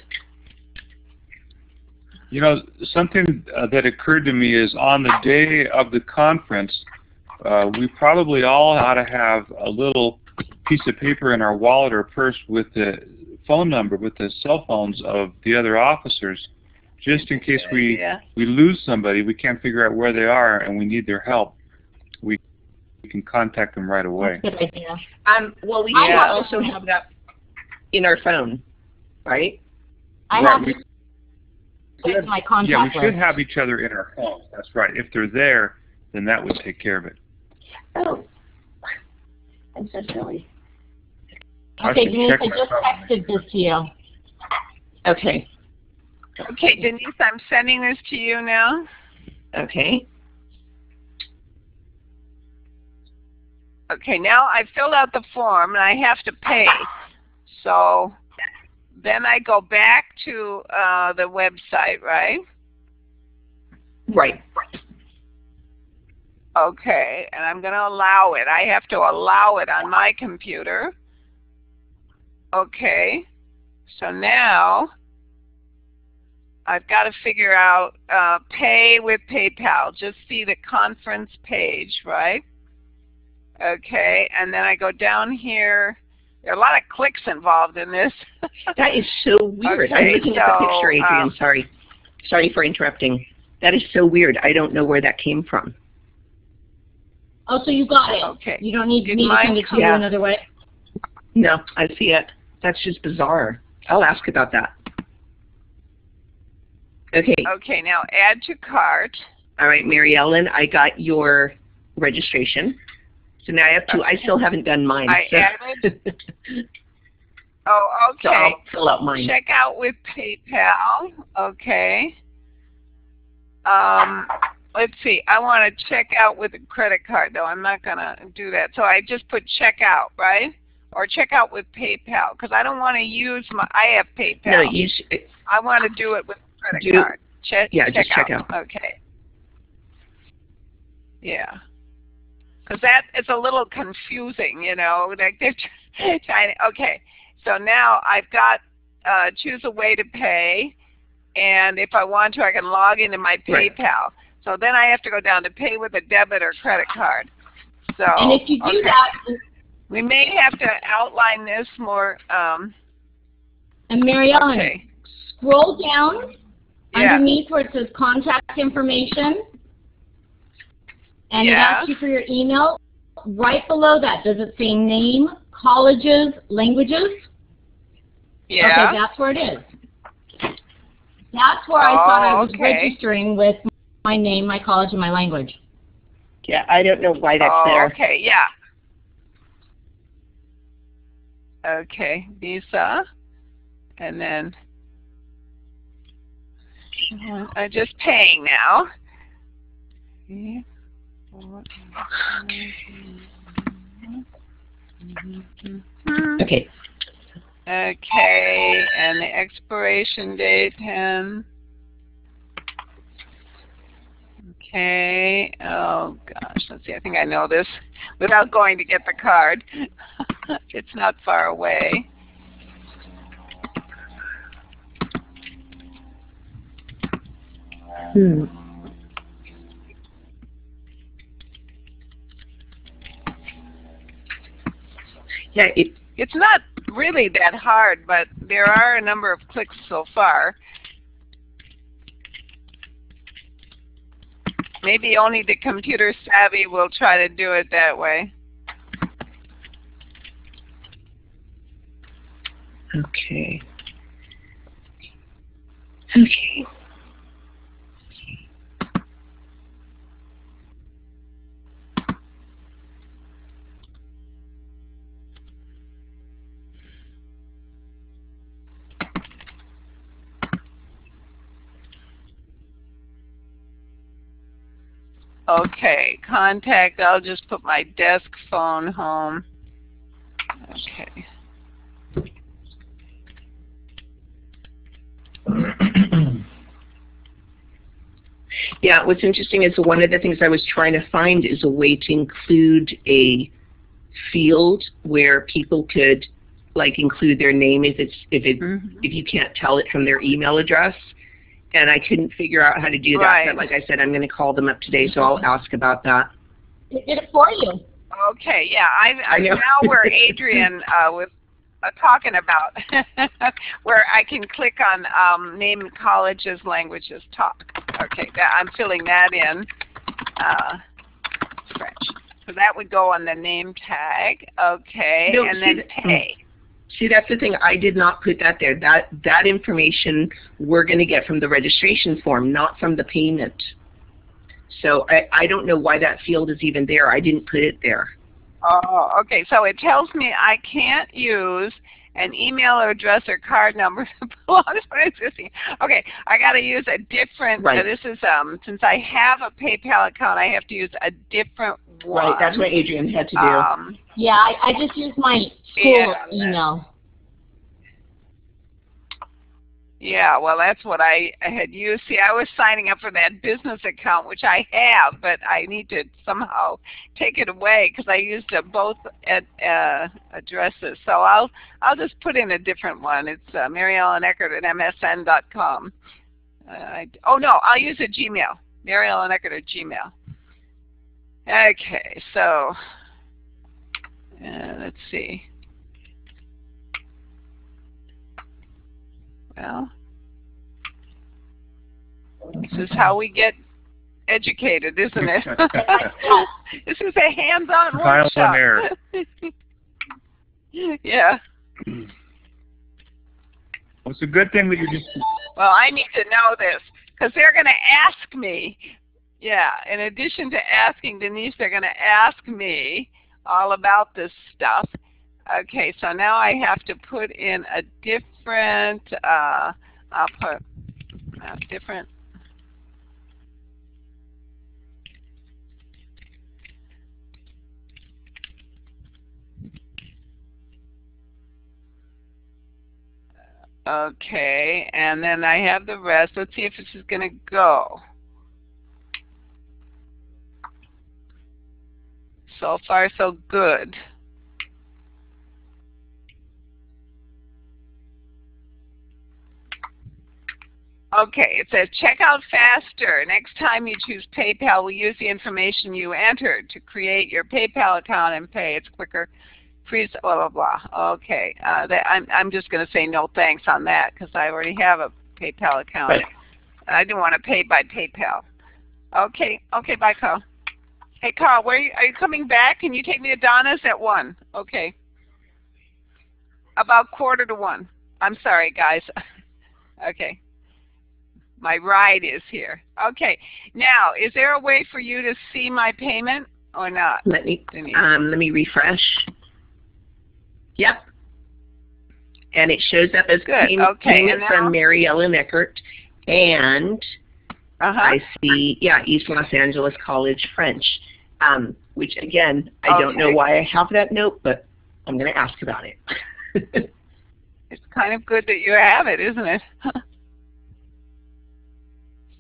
You know, something that occurred to me is on the day of the conference, we probably all ought to have a little piece of paper in our wallet or purse with the phone number, with the cell phones of the other officers, just in case we lose somebody, we can't figure out where they are, and we need their help. We can contact them right away. That's a good idea. Well, we should also have that in our phone, right? I have my contact Yeah, we should list. have each other in our phones. That's right. If they're there, then that would take care of it. Oh, I'm so silly. Okay, Denise, I just texted this to you. Okay. Okay, Denise, I'm sending this to you now. Okay. Okay, now I filled out the form and I have to pay. So then I go back to the website, right? Right. Okay, and I'm going to allow it. I have to allow it on my computer. Okay, so now I've got to figure out pay with PayPal. Just see the conference page, right? Okay, and then I go down here. There are a lot of clicks involved in this. That is so weird. Okay, I'm looking at the picture, Adrian. Sorry for interrupting. That is so weird. I don't know where that came from. Oh, so you got it. Okay. You don't need me to send it to you another way? No, I see it. That's just bizarre. I'll ask about that. Okay. Okay, now add to cart. All right, Mary Ellen, I got your registration. So now I have to, I still haven't done mine. I added. Oh, okay. So I'll fill out mine. Check out with PayPal. Okay. Let's see. I want to check out with a credit card, though. I'm not going to do that. So I just put check out, right? Or check out with PayPal, because I don't want to use my, I have PayPal. No, you should. I want to do it with credit card. Check out. Okay. Yeah. Because that is a little confusing, you know. Like they're trying to, okay. So now I've got choose a way to pay, and if I want to, I can log into my PayPal. Right. So then I have to go down to pay with a debit or credit card. So and if you do that, we may have to outline this more. And Mary Ellen, scroll down underneath where it says contact information, and it asks you for your email. Right below that, does it say name, colleges, languages? Yeah. Okay, that's where it is. That's where I thought I was registering with my name, my college, and my language. Yeah, I don't know why that's there. Okay, yeah. Okay, Visa, and then I'm just paying now. Okay. Okay, and the expiration date 10. Okay. Oh gosh, let's see. I think I know this without going to get the card. It's not far away. Yeah, it's not really that hard, but there are a number of clicks so far. Maybe only the computer savvy will try to do it that way. Okay. Okay. Okay, contact, I'll just put my desk phone home. Okay. Yeah, what's interesting is one of the things I was trying to find is a way to include a field where people could like include their name if you can't tell it from their email address. And I couldn't figure out how to do that. But like I said, I'm going to call them up today, so I'll ask about that. They did it for you. Okay, yeah. I know. Now where Adrian was talking about, where I can click on name colleges, languages, talk. Okay, I'm filling that in. French. So that would go on the name tag. Okay, No, and then pay. See, that's the thing. I did not put that there. That information we're going to get from the registration form, not from the payment. So I don't know why that field is even there. I didn't put it there. Oh, okay. So it tells me I can't use an email address or card number that belongs to existing. Okay, I got to use a different. Right. This is since I have a PayPal account, I have to use a different one. Right. That's what Adrian had to do. Yeah, I just use my school email. Yeah, well, that's what I had used. See, I was signing up for that business account, which I have, but I need to somehow take it away because I used both addresses. So I'll just put in a different one. It's MaryEllenEckert@MSN.com. Oh no, I'll use a Gmail. MaryEllenEckert@Gmail. Okay, so let's see. Well, this is how we get educated, isn't it? This is a hands-on workshop. Trial and error. Yeah. Well, it's a good thing that you just... Well, I need to know this because they're going to ask me. Yeah, in addition to asking Denise, they're going to ask me all about this stuff. Okay, so now I have to put in a different, I'll put a different, okay, and then I have the rest. Let's see if this is going to go. So far, so good. Okay, it says check out faster. Next time you choose PayPal, we'll use the information you entered to create your PayPal account and pay. It's quicker. Freeze, blah, blah, blah. Okay, I'm just going to say no thanks on that because I already have a PayPal account. Right. I didn't want to pay by PayPal. Okay, bye, Carl. Hey, Carl, are you coming back? Can you take me to Donna's at 1? Okay. About 1:45. I'm sorry, guys. Okay. My ride is here. Okay. Now, is there a way for you to see my payment or not? Let me refresh. Yep. And it shows up as good. Payment from Mary Ellen Eckert, and I see, East Los Angeles College French, which again, I don't know why I have that note, but I'm going to ask about it. It's kind of good that you have it, isn't it?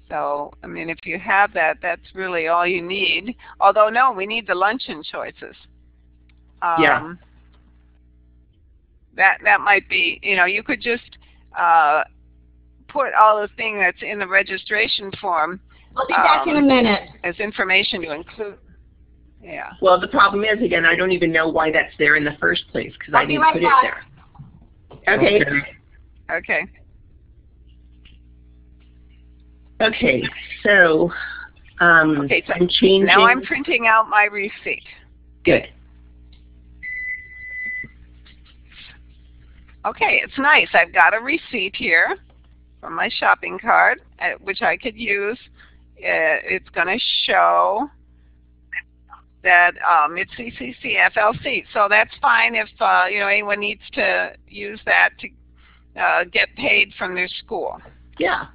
So, I mean, if you have that, that's really all you need. Although, no, we need the luncheon choices. Yeah. That might be, you could just put all the thing that's in the registration form. I'll be back in a minute. As information to include. Yeah. Well, the problem is, again, I don't even know why that's there in the first place because I didn't put it there. Okay. Okay. Okay, so, so I'm changing. Now I'm printing out my receipt. Good. Okay, it's nice. I've got a receipt here from my shopping cart, which I could use. It's going to show that it's CCCFLC. So that's fine if anyone needs to use that to get paid from their school. Yeah.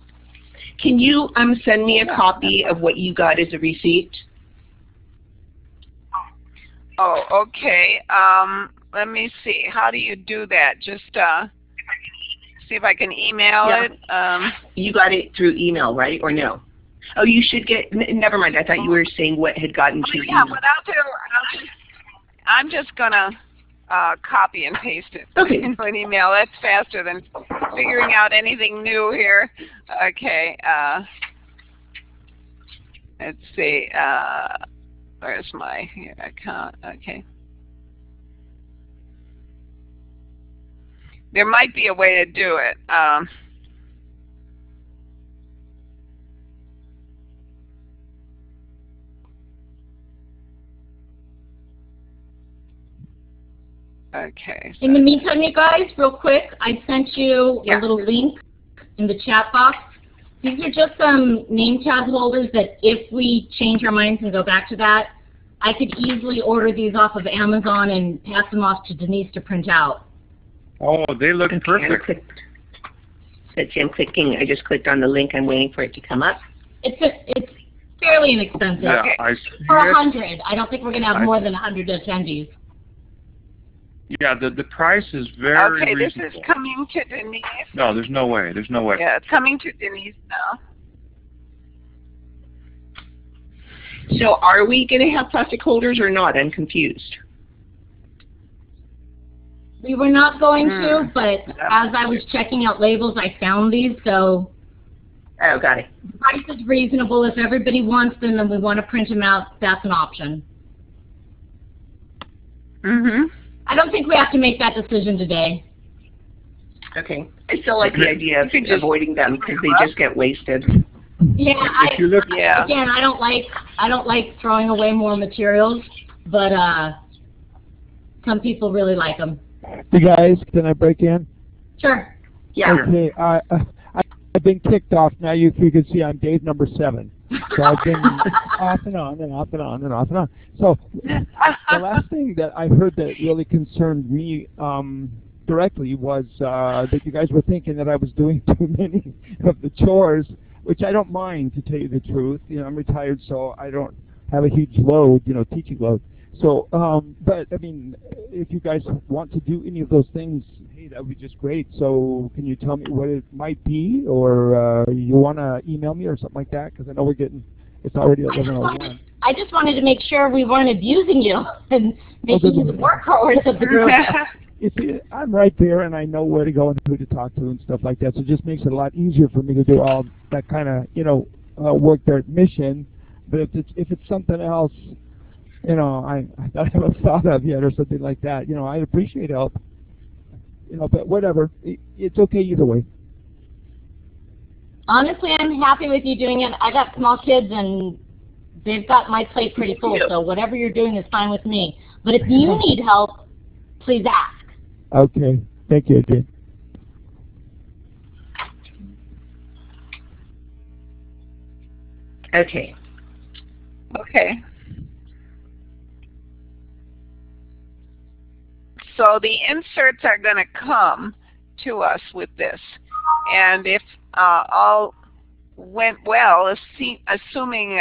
Can you send me a copy of what you got as a receipt? Oh, okay. Let me see. How do you do that? Just see if I can email it. You got it through email, right? Or no? Oh, you should get. Never mind. I thought you were saying what had gotten to your email. What I'll do, I'm just gonna copy and paste it into an email. That's faster than figuring out anything new here. Okay. Let's see. Where's my account? Okay. There might be a way to do it. Okay. In the meantime, you guys, real quick, I sent you a Yeah. little link in the chat box. These are just some name tag holders that if we change our minds and go back to that, I could easily order these off of Amazon and pass them off to Denise to print out. Oh, they look perfect. I'm clicking. I just clicked on the link. I'm waiting for it to come up. It's fairly inexpensive. Yeah, Okay. I see For it. 100. I don't think we're going to have more than 100 attendees. Yeah, the price is very Okay, reasonable. this is coming to Denise. No, there's no way. There's no way. Yeah, it's coming to Denise now. So are we going to have plastic holders or not? I'm confused. We were not going to, but as I was checking out labels, I found these, so Oh, got it. the price is reasonable. If everybody wants them and we want to print them out, that's an option. Mm-hmm. I don't think we have to make that decision today. Okay. I still like the idea of avoiding them because they just get wasted. Yeah, If you look, Yeah. again, I don't like throwing away more materials, but some people really like them. You guys, can I break in? Sure. Yeah. Okay, I've been kicked off. Now you can see I'm Dave number 7. So I've been off and on and off and on and off and on. So the last thing that I heard that really concerned me directly was that you guys were thinking that I was doing too many of the chores, which I don't mind, to tell you the truth. You know, I'm retired, so I don't have a huge load, teaching load. So, but I mean, if you guys want to do any of those things, hey, that would be just great. So, can you tell me what it might be, or you want to email me or something like that? Because I know it's already 11:01. I just wanted to make sure we weren't abusing you and making you the workhorse of the group. I'm right there, and I know where to go and who to talk to and stuff like that. So it just makes it a lot easier for me to do all that kind of, work there at Mission. But if it's something else, I haven't thought of yet or something like that, I'd appreciate help. But whatever, it's okay either way. Honestly, I'm happy with you doing it. I got small kids, and they've got my plate pretty full, so whatever you're doing is fine with me. But if you need help, please ask. Okay. Thank you, Jane. Okay. Okay. So the inserts are going to come to us with this. And if all went well, assuming,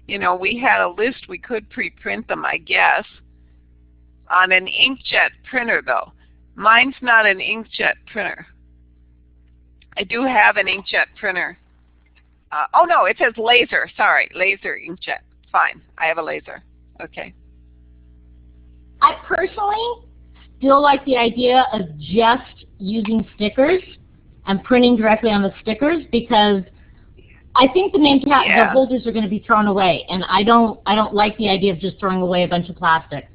we had a list, we could pre-print them, I guess, on an inkjet printer, though. Mine's not an inkjet printer. I do have an inkjet printer. Oh, no, it says laser. Sorry, laser inkjet. Fine, I have a laser. Okay. I personally still like the idea of just using stickers and printing directly on the stickers, because I think the name tag, the holders are going to be thrown away, and I don't like the idea of just throwing away a bunch of plastic.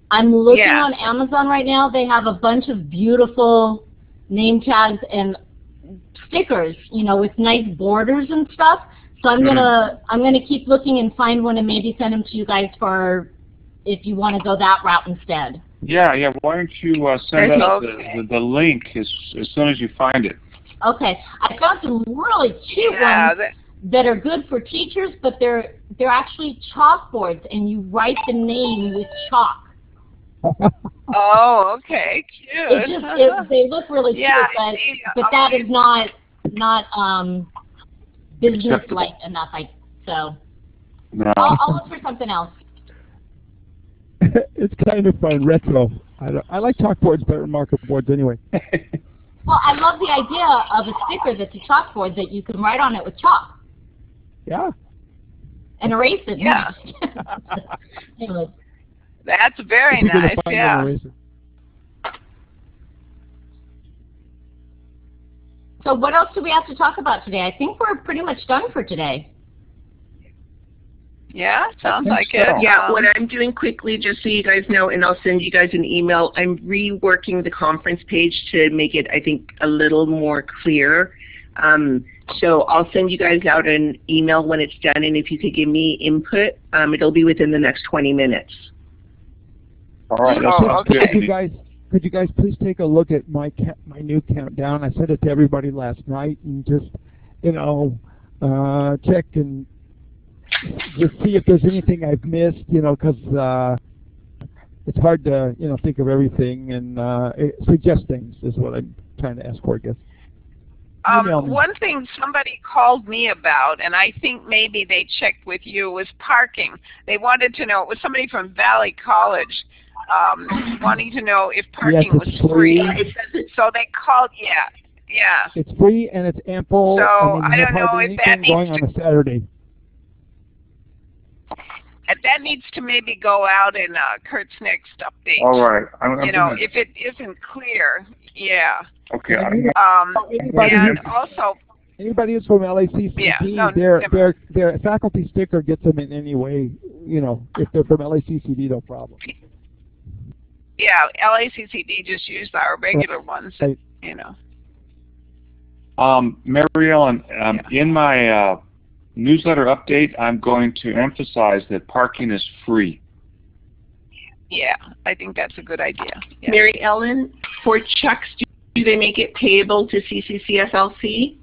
I'm looking on Amazon right now. They have a bunch of beautiful name tags and stickers, with nice borders and stuff. So I'm gonna keep looking and find one and maybe send them to you guys for if you want to go that route instead. Yeah. Why don't you send us the link as soon as you find it? Okay. I found some really cute ones that are good for teachers, but they're actually chalkboards, and you write the name with chalk. Oh, okay, cute. They look really cute, but that is not business-like enough. No. I'll look for something else. It's kind of fun, retro. I like chalkboards better than marker boards anyway. Well, I love the idea of a sticker that's a chalkboard that you can write on it with chalk. Yeah. And erase it. Yeah. Anyway. That's very nice, yeah. So what else do we have to talk about today? I think we're pretty much done for today. Yeah, sounds like it. Yeah, what I'm doing quickly, just so you guys know, and I'll send you guys an email, I'm reworking the conference page to make it, I think, a little more clear. So I'll send you guys out an email when it's done, and if you could give me input, it'll be within the next 20 minutes. All right, that Oh, sounds good okay. to me. Could you guys please take a look at my new countdown? I sent it to everybody last night, and just check and just see if there's anything I've missed. Because it's hard to think of everything and suggest things is what I'm trying to ask for, I guess. One thing somebody called me about, and I think maybe they checked with you, was parking. They wanted to know, it was somebody from Valley College, wanting to know if parking was free. So they called, yeah. It's free and it's ample. So and I don't know if that needs going on a Saturday. And that needs to maybe go out in Kurt's next update. All right. If it isn't clear, yeah. Okay. And also, anybody who's from LACCD, their faculty sticker gets them in any way. If they're from LACCD, no problem. Yeah, LACCD just used our regular ones. Mary Ellen, in my newsletter update, I'm going to emphasize that parking is free. Yeah, I think that's a good idea. Yeah. Mary Ellen, for checks, do they make it payable to CCCFLC?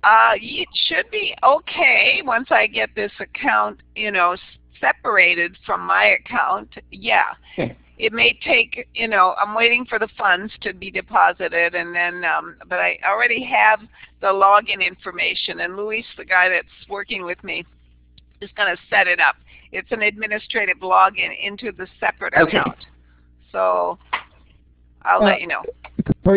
It should be okay once I get this account, separated from my account. Yeah. Okay. It may take, I'm waiting for the funds to be deposited, and then, but I already have the login information, and Luis, the guy that's working with me, is going to set it up. It's an administrative login into the separate account. So I'll let you know.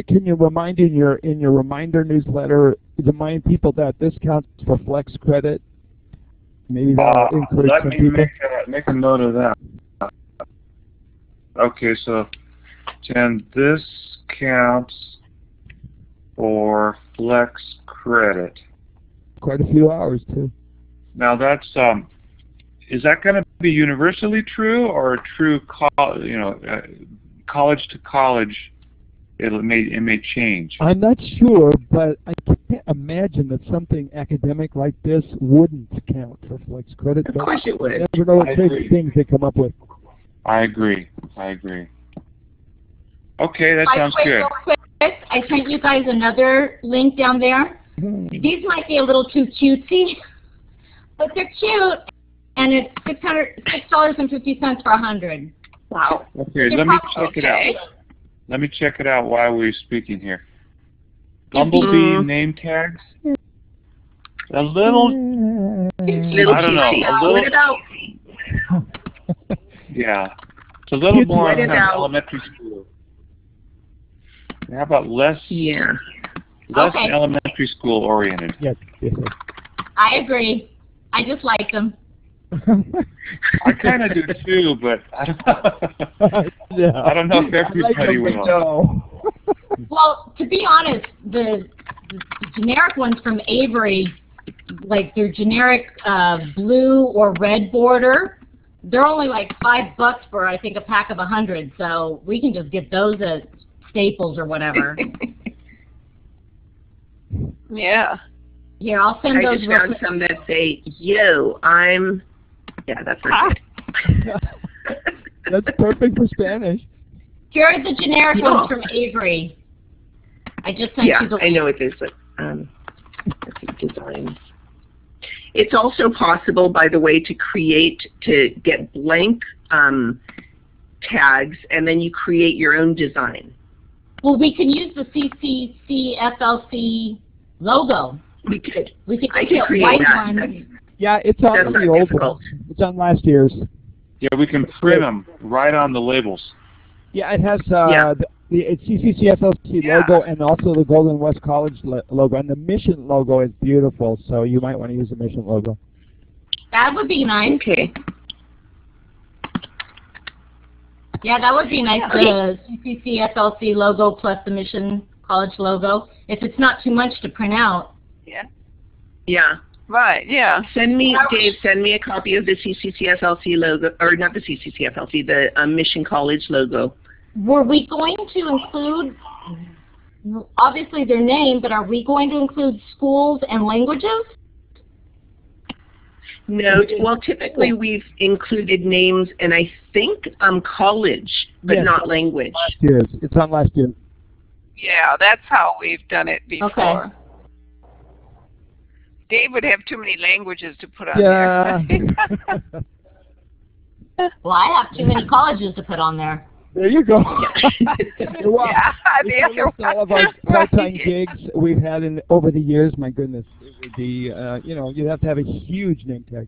Can you remind in your reminder newsletter, remind people that this counts for flex credit? Maybe that'll encourage some people. Let me make a note of that. Okay, so Jen, this counts for flex credit. Quite a few hours too. Now that's is that going to be universally true, or true? College to college, it may change. I'm not sure, but I can't imagine that something academic like this wouldn't count for flex credit. Of course it would. You never know what crazy things they come up with. I agree. Okay, that sounds good. Real quick, I sent you guys another link down there. These might be a little too cutesy, but they're cute, and it's $6.50 for 100. Wow. Okay, let me check it out. Let me check it out while we're speaking here. Bumblebee name tags. A little. I don't know. A little. What about? Yeah, it's a little more kind of elementary school. How about less elementary school oriented? Yes. I agree. I just like them. I kind of do too, but I don't know if everybody will. Well, to be honest, the generic ones from Avery, like their generic blue or red border, they're only like $5 for, I think, a pack of 100. So we can just get those at Staples or whatever. Yeah. Here, I'll send those. I just found some that say, "Yo, I'm." Yeah, that's right. That's perfect for Spanish. Here are the generic ones from Avery. I just sent you the link. I know it is. Let's see, design. It's also possible, by the way, to get blank tags, and then you create your own design. Well, we can use the CCCFLC logo. We could. I could create that. One. Yeah, it's on the old one. It's on last year's. Yeah, we can print them right on the labels. Yeah, it has the CCCFLC logo and also the Golden West College logo. And the mission logo is beautiful, so you might want to use the mission logo. That would be nice. Okay. Yeah, that would be nice, the CCCFLC logo plus the mission college logo. If it's not too much to print out. Yeah. Yeah. Right, yeah. Dave, send me a copy of the CCCFLC logo, or not the CCCFLC, the Mission College logo. Were we going to include, obviously their name, but are we going to include schools and languages? No, well, typically we've included names and I think college, but Yes. not language. Last year's. It's on last year. Yeah, that's how we've done it before. Okay. Dave would have too many languages to put on Yeah. there. Well, I have too many colleges to put on there. There you go. Well, Yeah, if there you list you all of are. our part-time Right. gigs we've had over the years, my goodness, it would be, you know, you'd have to have a huge name tag.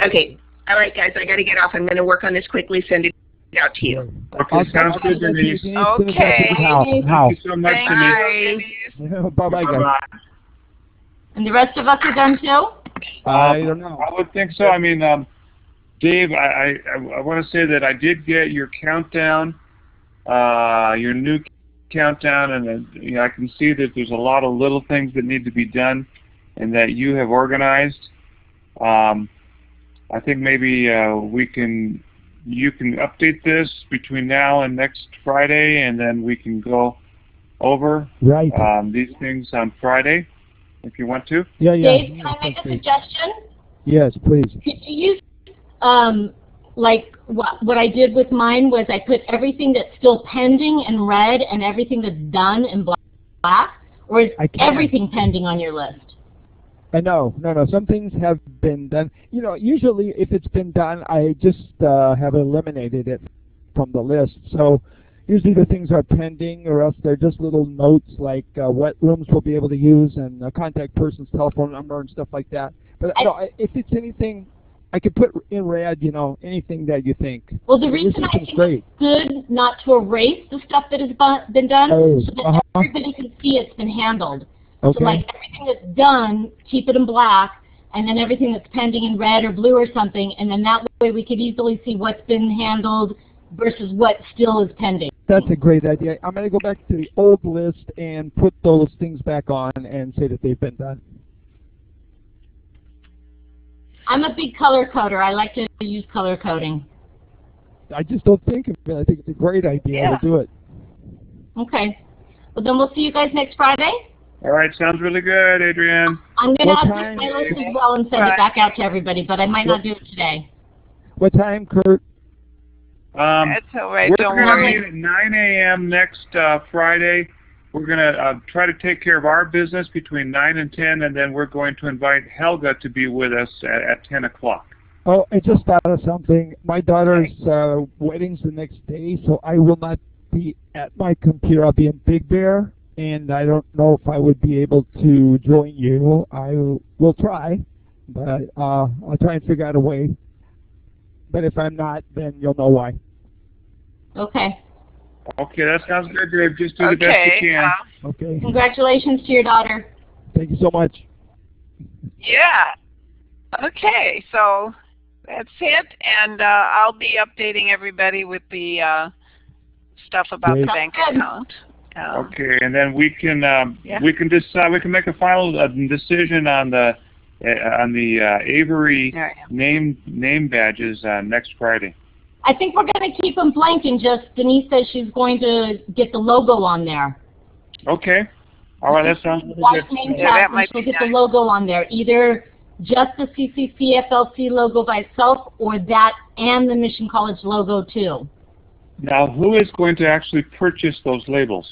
Okay. All right, guys, I got to get off. I'm going to work on this quickly, send it out to you. Okay, sounds good, Denise. Okay. How? Thank you so much, Bye. Denise. Bye-bye, guys. And the rest of us are done too? I don't know. I would think so. I mean, Dave, I want to say that I did get your countdown, your new countdown, and you know, I can see that there's a lot of little things that need to be done, and that you have organized. I think maybe you can update this between now and next Friday, and then we can go over these things on Friday, if you want to. Yeah. Dave, can I make a suggestion? Yes, please. Could you use, like what I did with mine was I put everything that's still pending in red and everything that's done in black, or is everything pending on your list? No. Some things have been done. You know, usually if it's been done, I just have eliminated it from the list. So usually the things are pending, or else they're just little notes like what rooms we'll be able to use and a contact person's telephone number and stuff like that. But no, if it's anything, I could put in red, you know, anything that you think. Well, the reason I think it's good not to erase the stuff that has been done, so that everybody can see it's been handled. Okay. So like everything that's done, keep it in black, and then everything that's pending in red or blue or something, and then that way we could easily see what's been handled versus what still is pending. That's a great idea. I'm going to go back to the old list and put those things back on and say that they've been done. I'm a big color coder. I like to use color coding. I just don't think of it. I think it's a great idea to do it. Okay. Well, then we'll see you guys next Friday. All right, sounds really good, Adrienne. I'm going to update my list as well and send it back out to everybody, but I might not do it today. What time, Kurt? That's all right, don't We're worry. going to meet at 9 a.m. next Friday. We're going to try to take care of our business between 9 and 10, and then we're going to invite Helga to be with us at 10 o'clock. Oh, I just thought of something. My daughter's wedding's the next day, so I will not be at my computer. I'll be in Big Bear, and I don't know if I would be able to join you. I will try, but I'll try and figure out a way. But if I'm not, then you'll know why. Okay. Okay, that sounds good, Dave. Just do the best you can. Okay. Congratulations to your daughter. Thank you so much. Yeah. Okay, so that's it, and I'll be updating everybody with the stuff about the bank account. Okay, and then we can decide. We can make a final decision on the Avery name badges next Friday. I think we're going to keep them blank and just Denise says she's going to get the logo on there. Okay. All right, that sounds really White good. name tag, and she'll get the logo on there. Either just the CCCFLC logo by itself, or that and the Mission College logo too. Now, who is going to actually purchase those labels?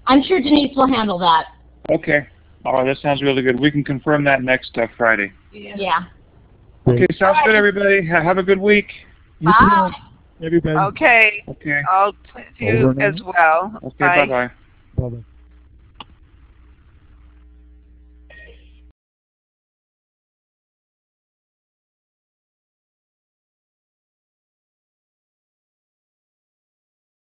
I'm sure Denise will handle that. Okay. All right, that sounds really good. We can confirm that next Friday. Yeah. Okay, sounds good, everybody. Have a good week. Bye. Everybody. Okay. Okay. I'll to you as well. Okay, bye-bye. Bye-bye.